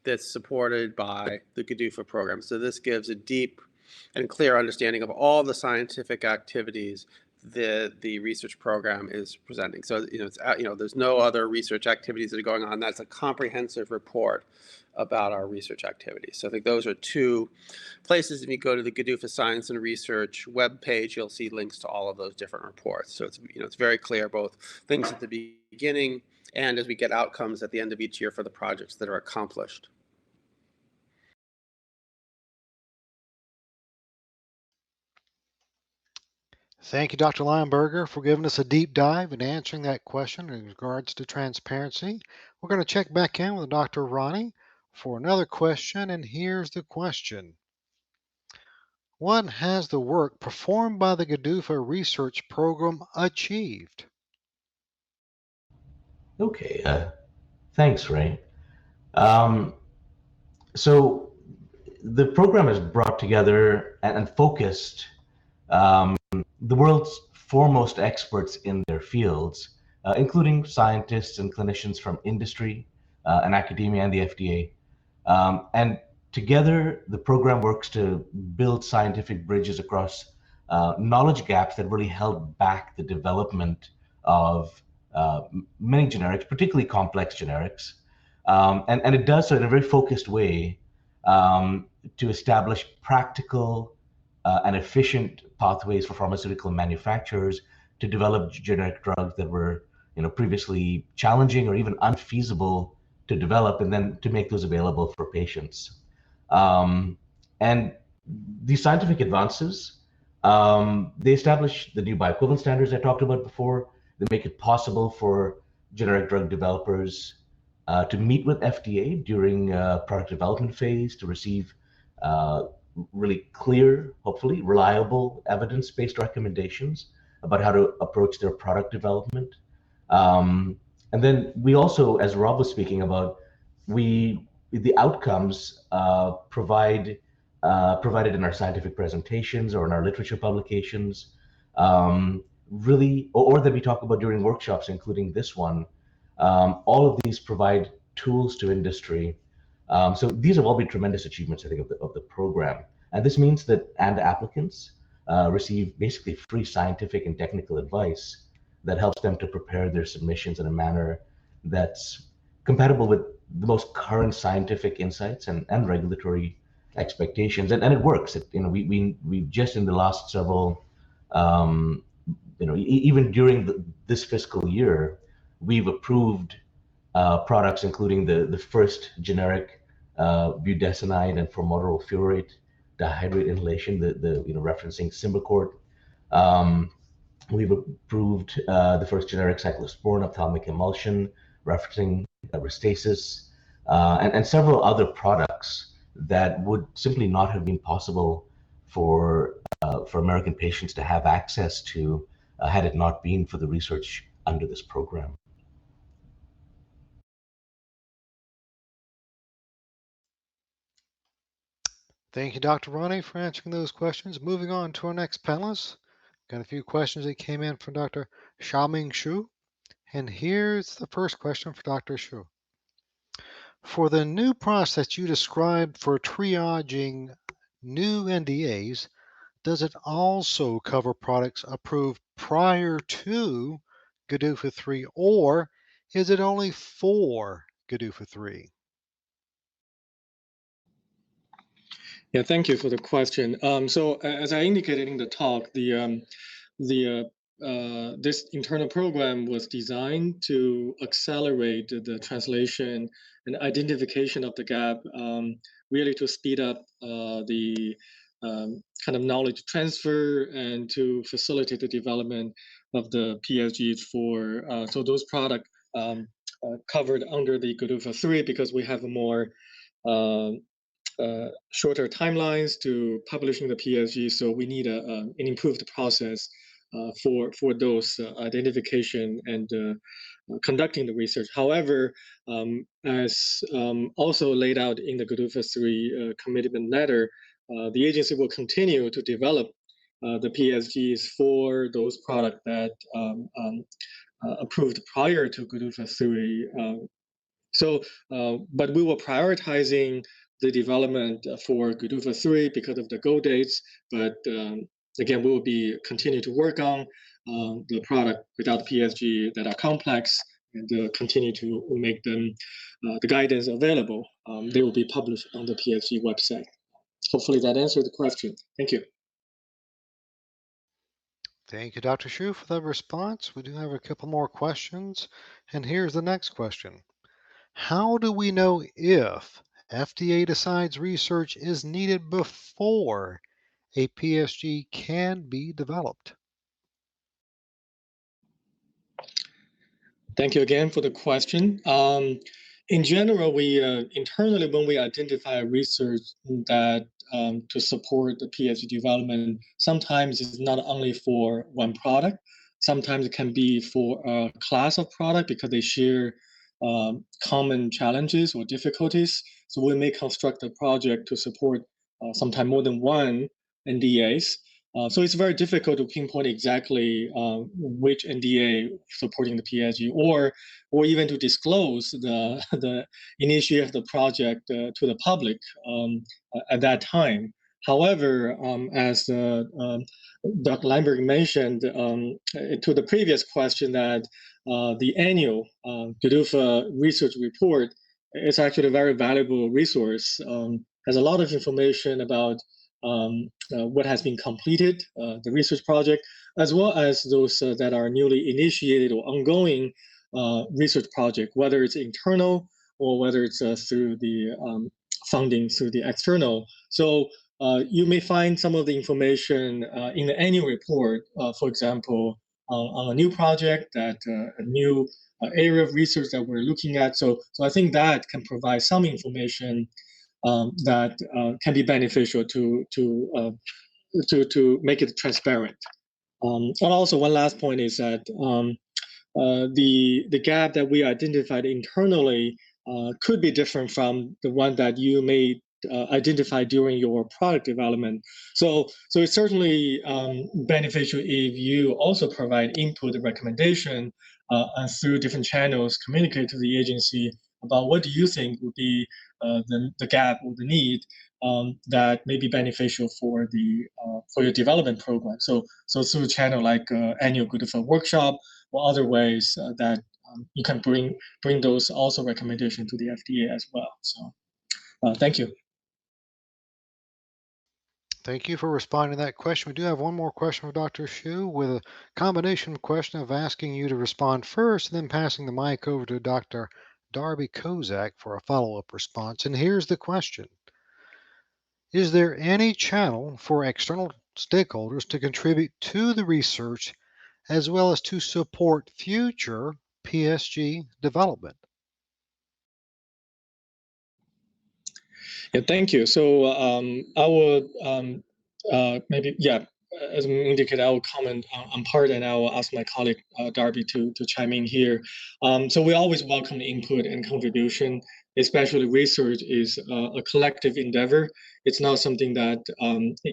that's supported by the GDUFA program. So this gives a deep and clear understanding of all the scientific activities that the research program is presenting. So there's no other research activities that are going on. That's a comprehensive report about our research activities. So I think those are two places. If you go to the GDUFA Science and Research webpage, you'll see links to all of those different reports. So it's very clear, both things at the beginning and as we get outcomes at the end of each year for the projects that are accomplished. Thank you, Dr. Leinberger, for giving us a deep dive and answering that question in regards to transparency. We're going to check back in with Dr. Raney for another question, and here's the question. What has the work performed by the GDUFA research program achieved? Okay, thanks, Ray. Um, so the program has brought together and focused the world's foremost experts in their fields, including scientists and clinicians from industry and academia and the FDA. And together, the program works to build scientific bridges across knowledge gaps that really held back the development of many generics, particularly complex generics. And it does so in a very focused way to establish practical and efficient pathways for pharmaceutical manufacturers to develop generic drugs that were previously challenging or even unfeasible to develop, and then to make those available for patients. And these scientific advances, they establish the new bioequivalence standards I talked about before. They make it possible for generic drug developers to meet with FDA during product development phase to receive really clear, hopefully reliable evidence-based recommendations about how to approach their product development. And then we also, as Rob was speaking about, the outcomes provided in our scientific presentations or in our literature publications, really, or that we talk about during workshops, including this one. All of these provide tools to industry. So these have all been tremendous achievements, I think, of the program. And this means that applicants receive basically free scientific and technical advice that helps them to prepare their submissions in a manner that's compatible with the most current scientific insights and regulatory expectations. And it works. We just in the last several, even during this fiscal year, we've approved products, including the first generic budesonide and formoterol furoate dihydrate inhalation, referencing Symbicort. We've approved the first generic cyclosporin ophthalmic emulsion, referencing Restasis, and several other products that would simply not have been possible for American patients to have access to had it not been for the research under this program. Thank you, Dr. Raney, for answering those questions. Moving on to our next panelist. Got a few questions that came in from Dr. Xiaoming Xu. And here's the first question for Dr. Xu. For the new process you described for triaging new NDAs, does it also cover products approved prior to GDUFA 3, or is it only for GDUFA 3? Yeah, thank you for the question. So as I indicated in the talk, this internal program was designed to accelerate the translation and identification of the gap, really to speed up the kind of knowledge transfer and to facilitate the development of the PSGs for so those products covered under the GDUFA 3, because we have a more shorter timelines to publishing the PSG, so we need an improved process for those identification and conducting the research. However, as also laid out in the GDUFA 3 commitment letter, the agency will continue to develop the PSGs for those products that approved prior to GDUFA 3. But we were prioritizing the development for GDUFA 3 because of the go dates. But again, we will be continue to work on the product without PSG that are complex and continue to make them the guidance available. They will be published on the PSG website. Hopefully that answered the question. Thank you. Thank you, Dr. Xu, for that response. We do have a couple more questions. And here's the next question. How do we know if FDA decides research is needed before a PSG can be developed? Thank you again for the question. In general, we internally, when we identify research that to support the PSG development, sometimes it's not only for one product. Sometimes it can be for a class of product because they share common challenges or difficulties. So we may construct a project to support sometimes more than one NDAs. So it's very difficult to pinpoint exactly which NDA supporting the PSG, or even to disclose the initiate of the project to the public at that time. However, as Dr. Leinberg mentioned to the previous question, that the annual GDUFA research report is actually a very valuable resource. Has a lot of information about what has been completed, the research project, as well as those that are newly initiated or ongoing research project, whether it's internal or whether it's through the funding through the external. So you may find some of the information in the annual report, for example, on a new project, that a new area of research that we're looking at. So I think that can provide some information that can be beneficial to make it transparent. And also, one last point is that the gap that we identified internally could be different from the one that you may identify during your product development. So it's certainly beneficial if you also provide input and recommendation and through different channels communicate to the agency about what do you think would be the gap or the need that may be beneficial for your development program. So through a channel like annual GDUFA workshop or other ways that you can bring those also recommendations to the FDA as well. So thank you. Thank you for responding to that question. We do have one more question for Dr. Xu with a combination question of asking you to respond first and then passing the mic over to Dr. Darby Kozak for a follow-up response. And here's the question. Is there any channel for external stakeholders to contribute to the research as well as to support future PSG development? Yeah, thank you. So I will maybe, as indicated, I will comment on part, and I will ask my colleague Darby to chime in here. So we always welcome input and contribution, especially research is a collective endeavor. It's not something that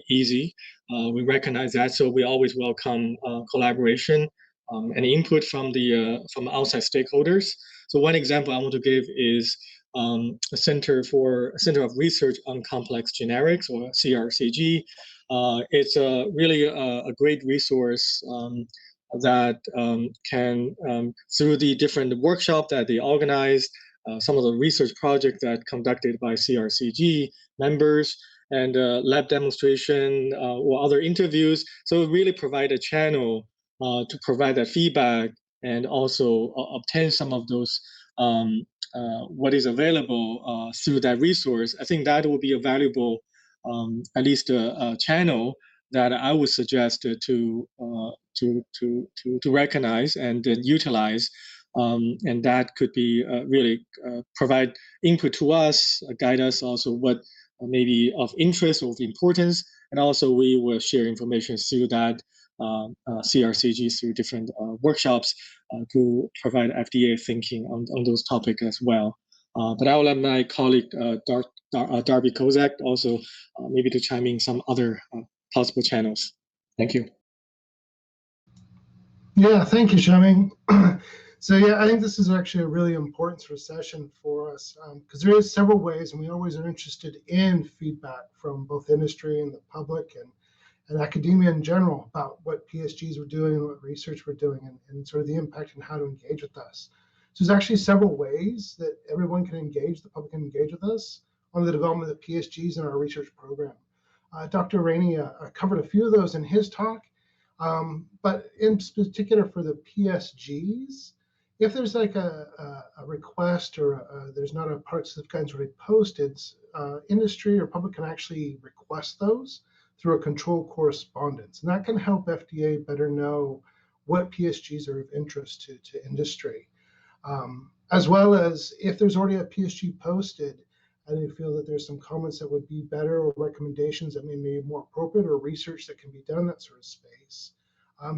easy. We recognize that, so we always welcome collaboration and input from outside stakeholders. So one example I want to give is a Center of Research on Complex Generics, or CRCG. It's really a great resource that can, through the different workshops that they organize, some of the research projects that conducted by CRCG members, and lab demonstration or other interviews. So it really provide a channel to provide that feedback and also obtain some of those what is available through that resource. I think that will be a valuable, at least a channel that I would suggest to recognize and then utilize, and that could be really provide input to us, guide us also what may be of interest or of importance, and also we will share information through that CRCG through different workshops to provide FDA thinking on those topics as well. But I will let my colleague Darby Kozak also maybe to chime in some other possible channels. Thank you. Yeah, thank you, Xiaoming. So yeah, I think this is actually a really important sort of session for us because there is several ways, and we always are interested in feedback from both industry and the public and academia in general about what PSGs were doing and what research we're doing and sort of the impact and how to engage with us. So there's actually several ways that everyone can engage, the public can engage with us on the development of PSGs in our research program. Dr. Raney covered a few of those in his talk, but in particular for the PSGs, if there's like a request or there's not a part-specific guidance already posted, industry or public can actually request those through a control correspondence. And that can help FDA better know what PSGs are of interest to industry. As well as if there's already a PSG posted and you feel that there's some comments that would be better or recommendations that may be more appropriate or research that can be done in that sort of space,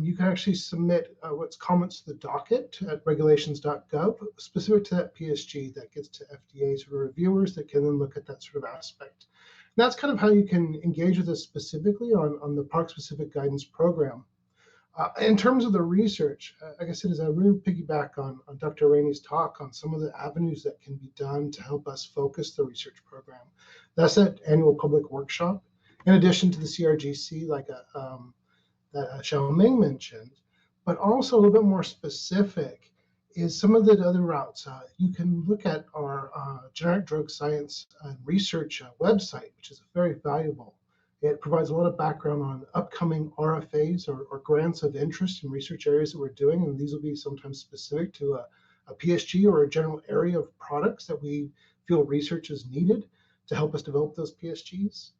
you can actually submit what's comments to the docket at regulations.gov specific to that PSG that gets to FDA sort of reviewers that can then look at that sort of aspect. And that's kind of how you can engage with us specifically on the product-specific guidance program. In terms of the research, like I said, as I really piggyback on Dr. Raney's talk on some of the avenues that can be done to help us focus the research program. That's that annual public workshop. in addition to the CRGC, like that Xiaoming mentioned, but also a little bit more specific is some of the other routes. You can look at our generic drug science and research website, which is very valuable. It provides a lot of background on upcoming RFAs or grants of interest in research areas that we're doing, and these will be sometimes specific to a PSG or a general area of products that we feel research is needed to help us develop those PSGs.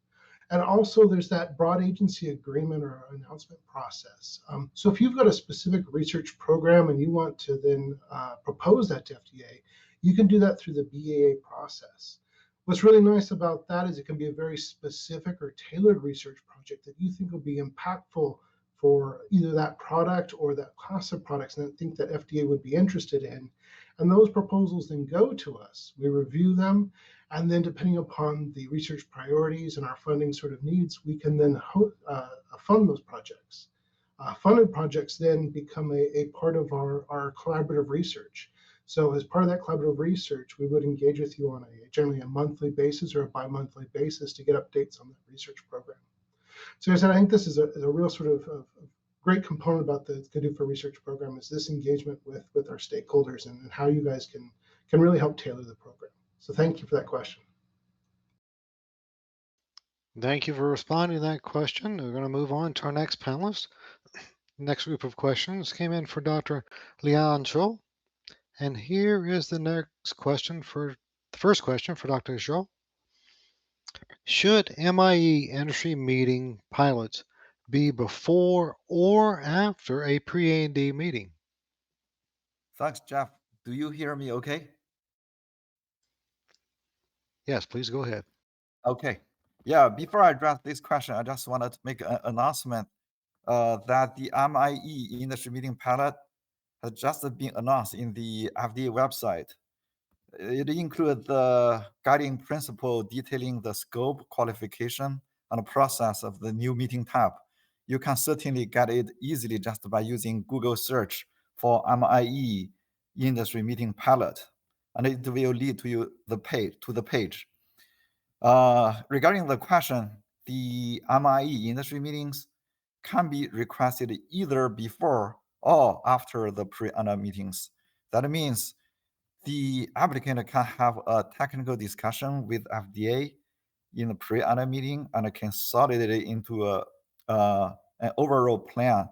And also there's that broad agency agreement or announcement process. So if you've got a specific research program and you want to then propose that to FDA, you can do that through the BAA process. What's really nice about that is it can be a very specific or tailored research project that you think will be impactful for either that product or that class of products and think that FDA would be interested in. And those proposals then go to us. We review them, and then depending upon the research priorities and our funding sort of needs, we can then fund those projects. Funded projects then become a part of our collaborative research. So as part of that collaborative research, we would engage with you on generally a monthly basis or a bi-monthly basis to get updates on that research program. So I said, I think this is a real sort of great component about the GDUFA research program is this engagement with our stakeholders and how you guys can really help tailor the program. So thank you for that question. Thank you for responding to that question. We're going to move on to our next panelist. Next group of questions came in for Dr. Lian Zhou. And here is the first question for Dr. Zhou. Should MIE industry meeting pilots be before or after a pre-A&D meeting? Thanks, Jeff. Do you hear me okay? Yes, please go ahead. Okay. Yeah, before I address this question, I just wanted to make an announcement that the MIE industry meeting pilot has just been announced in the FDA website. It includes the guiding principle detailing the scope, qualification, and process of the new meeting type. You can certainly get it easily just by using Google search for MIE industry meeting pilot, and it will lead to the page. Regarding the question, the MIE industry meetings can be requested either before or after the pre-ANDA meetings. That means the applicant can have a technical discussion with FDA in the pre-ANDA meeting and consolidate it into an overall plan,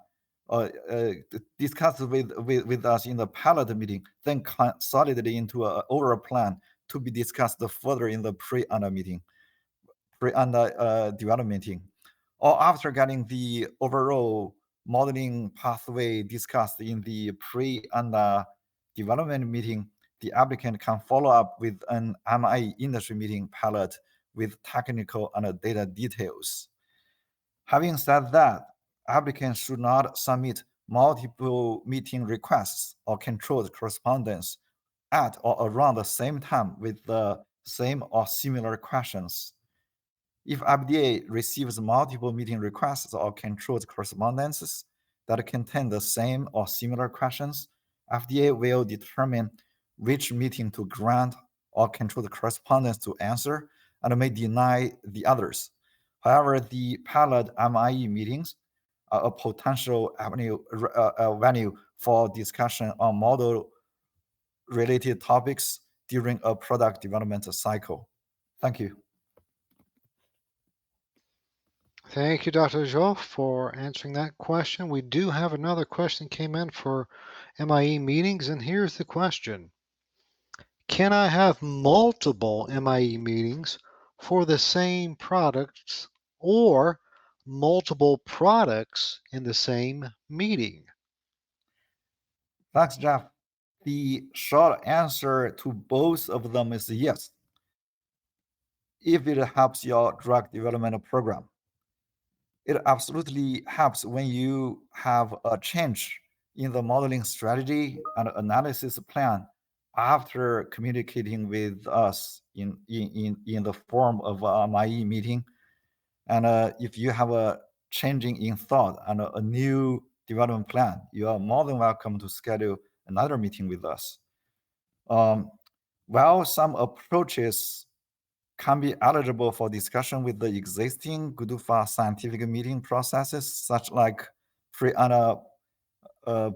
discuss with us in the pilot meeting, then consolidate it into an overall plan to be discussed further in the pre-ANDA meeting, pre-ANDA development meeting. Or after getting the overall modeling pathway discussed in the pre-ANDA development meeting, the applicant can follow up with an MIE industry meeting pilot with technical and data details. Having said that, applicants should not submit multiple meeting requests or controlled correspondence at or around the same time with the same or similar questions. If FDA receives multiple meeting requests or controlled correspondences that contain the same or similar questions, FDA will determine which meeting to grant or controlled correspondence to answer and may deny the others. However, the pilot MIE meetings are a potential venue for discussion on model-related topics during a product development cycle. Thank you. Thank you, Dr. Zhou, for answering that question. We do have another question came in for MIE meetings, and here's the question. Can I have multiple MIE meetings for the same products or multiple products in the same meeting? Thanks, Jeff. The short answer to both of them is yes, if it helps your drug development program. It absolutely helps when you have a change in the modeling strategy and analysis plan after communicating with us in the form of a MIE meeting. And if you have a changing in thought and a new development plan, you are more than welcome to schedule another meeting with us. While some approaches can be eligible for discussion with the existing GDUFA scientific meeting processes, such like pre and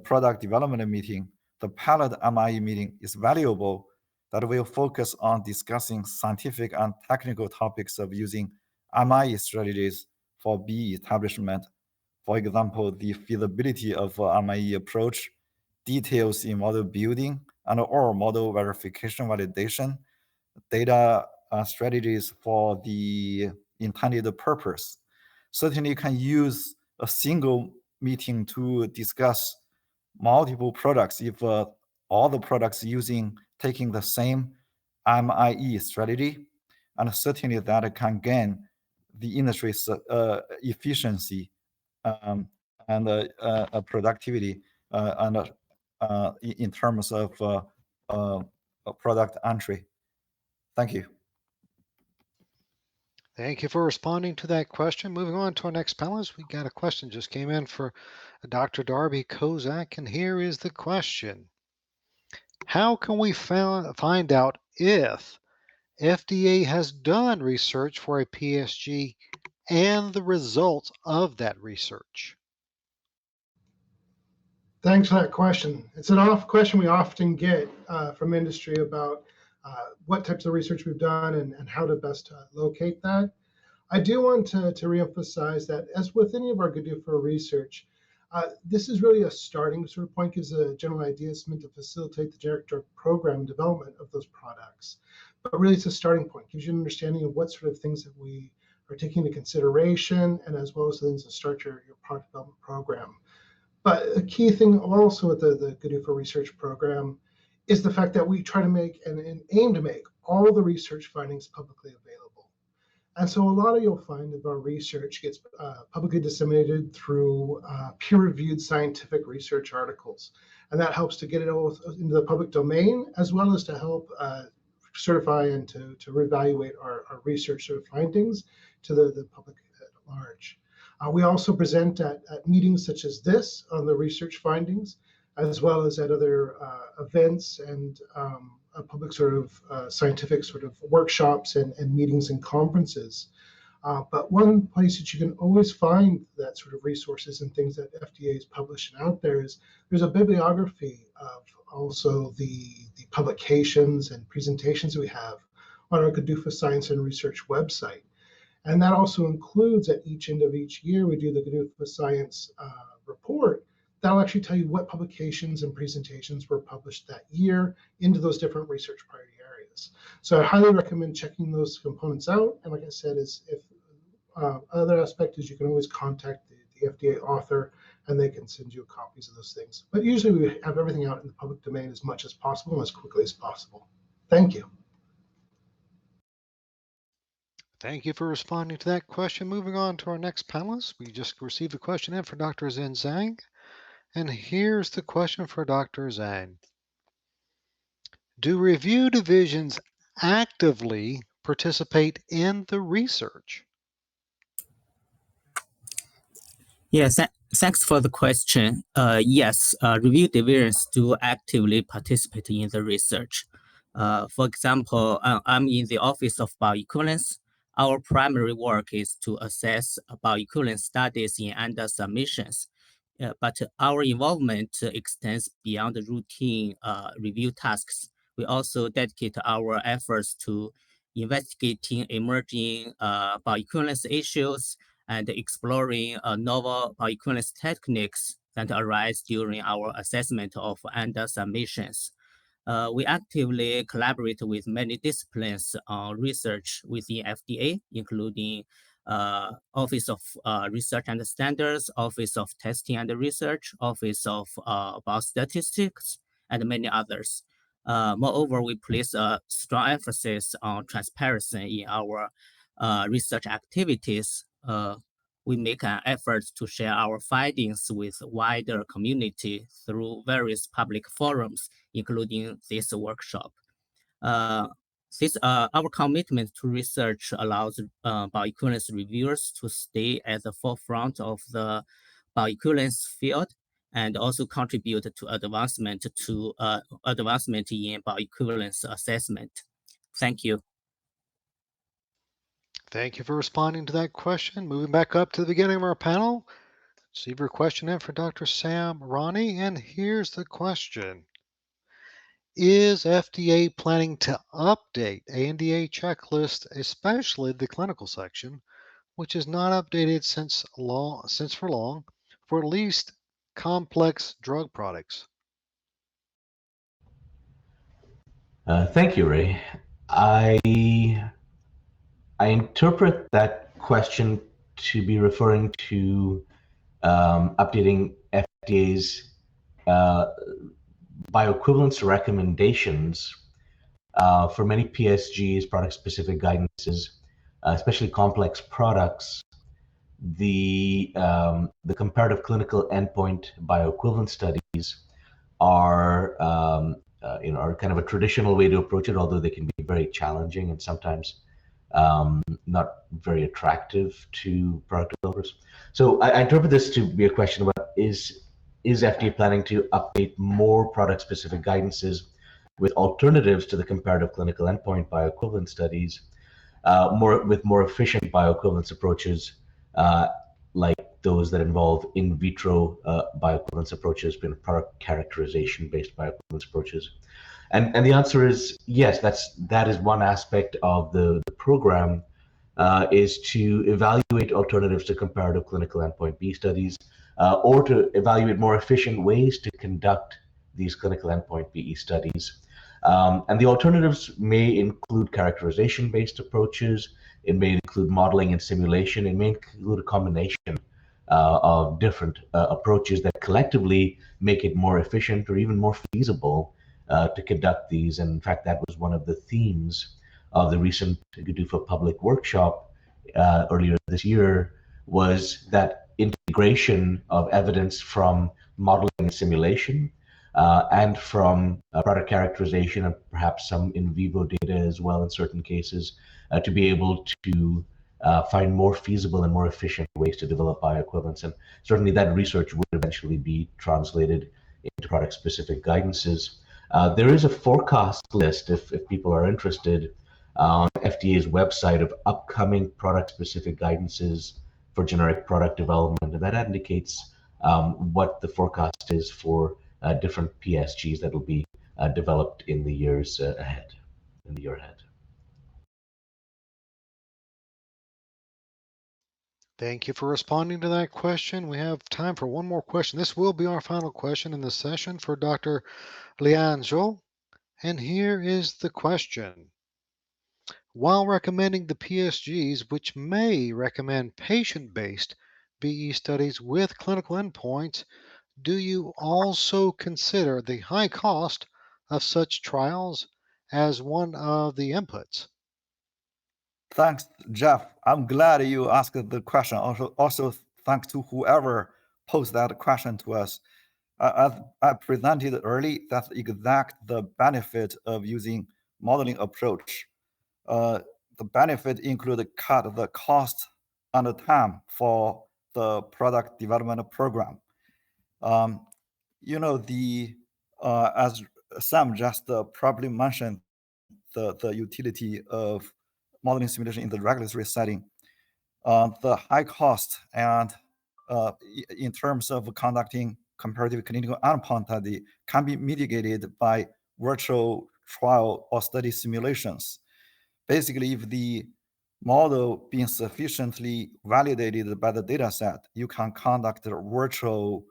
product development meeting. The pilot MIE meeting is valuable that will focus on discussing scientific and technical topics of using MIE strategies for bee establishment. For example, the feasibility of MIE approach, details in model building and or model verification validation, data strategies for the intended purpose. Certainly can use a single meeting to discuss multiple products if all the products taking the same MIE strategy, and certainly that can gain the industry's efficiency and productivity and in terms of product entry. Thank you. Thank you for responding to that question. Moving on to our next panelist, we got a question just came in for Dr. Darby Kozak, and here is the question. How can we find out if FDA has done research for a PSG and the results of that research? Thanks for that question. It's an question we often get from industry about what types of research we've done and how to best locate that. I do want to reemphasize that as with any of our GDUFA research, this is really a starting sort of point, gives a general idea. It's meant to facilitate the generic drug program development of those products. But really it's a starting point, gives you an understanding of what sort of things that we are taking into consideration, and as well as things to start your product development program. But a key thing also with the GDUFA research program is the fact that we try to make and aim to make all the research findings publicly available. And so a lot of you'll find of our research gets publicly disseminated through peer-reviewed scientific research articles. And that helps to get it all into the public domain, as well as to help certify and to reevaluate our research sort of findings to the public at large. We also present at meetings such as this on the research findings, as well as at other events and public sort of scientific sort of workshops and meetings and conferences. But one place that you can always find that sort of resources and things that FDA is publishing out there is there's a bibliography of also the publications and presentations that we have on our GDUFA Science and Research website. And that also includes at each end of each year, we do the GDUFA Science report. That'll actually tell you what publications and presentations were published that year into those different research priority areas. So I highly recommend checking those components out. And like I said, if other aspect is you can always contact the FDA author and they can send you copies of those things. But usually we have everything out in the public domain as much as possible and as quickly as possible. Thank you. Thank you for responding to that question. Moving on to our next panelist. We just received a question in for Dr. Zhen Zhang. And here's the question for Dr. Zhang. Do review divisions actively participate in the research? Yes, thanks for the question. Yes, review divisions do actively participate in the research. For example, I'm in the Office of Bioequivalence. Our primary work is to assess bioequivalence studies in ANDA submissions. But our involvement extends beyond the routine review tasks. We also dedicate our efforts to investigating emerging bioequivalence issues and exploring novel bioequivalence techniques that arise during our assessment of ANDA submissions. We actively collaborate with many disciplines on research within FDA, including Office of Research and Standards, Office of Testing and Research, Office of Biostatistics, and many others. Moreover, we place a strong emphasis on transparency in our research activities. We make an effort to share our findings with wider community through various public forums, including this workshop. Our commitment to research allows bioequivalence reviewers to stay at the forefront of the bioequivalence field and also contribute to advancement in bioequivalence assessment. Thank you. Thank you for responding to that question. Moving back up to the beginning of our panel, receive your question in for Dr. Sam Raney, and here's the question. Is FDA planning to update ANDA checklist, especially the clinical section, which is not updated since for long, for at least complex drug products? Thank you, Ray. I interpret that question to be referring to updating FDA's uh, bioequivalence recommendations for many PSGs, product-specific guidances, especially complex products. The comparative clinical endpoint bioequivalence studies are are kind of a traditional way to approach it, although they can be very challenging and sometimes not very attractive to product developers. So I interpret this to be a question about is FDA planning to update more product-specific guidances with alternatives to the comparative clinical endpoint bioequivalence studies, with more efficient bioequivalence approaches, like those that involve in vitro bioequivalence approaches, product characterization-based bioequivalence approaches. And the answer is yes. That is one aspect of the program, is to evaluate alternatives to comparative clinical endpoint B studies, or to evaluate more efficient ways to conduct these clinical endpoint BE studies. And the alternatives may include characterization-based approaches. It may include modeling and simulation. It may include a combination of different approaches that collectively make it more efficient or even more feasible to conduct these. And in fact, that was one of the themes of the recent GDUFA public workshop earlier this year, was that integration of evidence from modeling and simulation, and from product characterization and perhaps some in vivo data as well in certain cases, to be able to find more feasible and more efficient ways to develop bioequivalence. And certainly that research would eventually be translated into product-specific guidances. There is a forecast list, if people are interested, on FDA's website of upcoming product-specific guidances for generic product development, and that indicates what the forecast is for different PSGs that will be developed in the years ahead, in the year ahead. Thank you for responding to that question. We have time for one more question. This will be our final question in this session for Dr. Lian Zhou. And here is the question. While recommending the PSGs, which may recommend patient-based BE studies with clinical endpoints, do you also consider the high cost of such trials as one of the inputs? Thanks, Jeff. I'm glad you asked the question. Also thanks to whoever posed that question to us. I presented early that's exact the benefit of using modeling approach. The benefit include cut the cost and the time for the product development program. As Sam just probably mentioned, the utility of modeling simulation in the regulatory setting, the high cost and in terms of conducting comparative clinical endpoint study can be mitigated by virtual trial or study simulations. Basically, if the model being sufficiently validated by the data set, you can conduct a virtual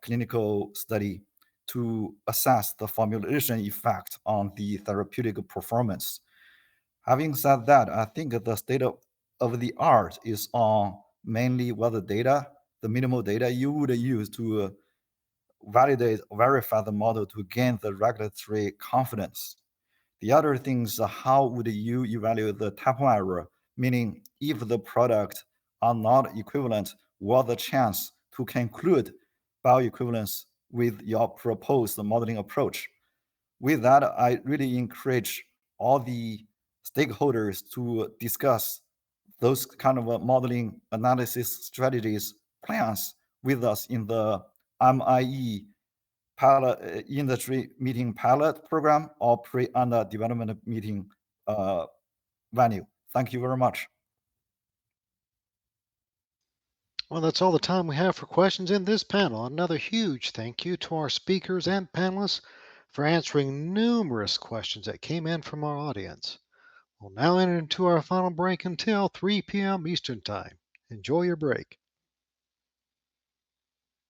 clinical study to assess the formulation effect on the therapeutic performance. Having said that, I think the state of the art is on mainly what the minimal data you would use to verify the model to gain the regulatory confidence. The other thing is how would you evaluate the type of error, meaning if the product are not equivalent, what the chance to conclude bioequivalence with your proposed modeling approach. With that, I really encourage all the stakeholders to discuss those kind of modeling analysis strategies plans with us in the MIE pilot industry meeting pilot program or pre-under development meeting venue. Thank you very much. Well, that's all the time we have for questions in this panel. Another huge thank you to our speakers and panelists for answering numerous questions that came in from our audience. We'll now enter into our final break until 3 p.m. Eastern Time. Enjoy your break.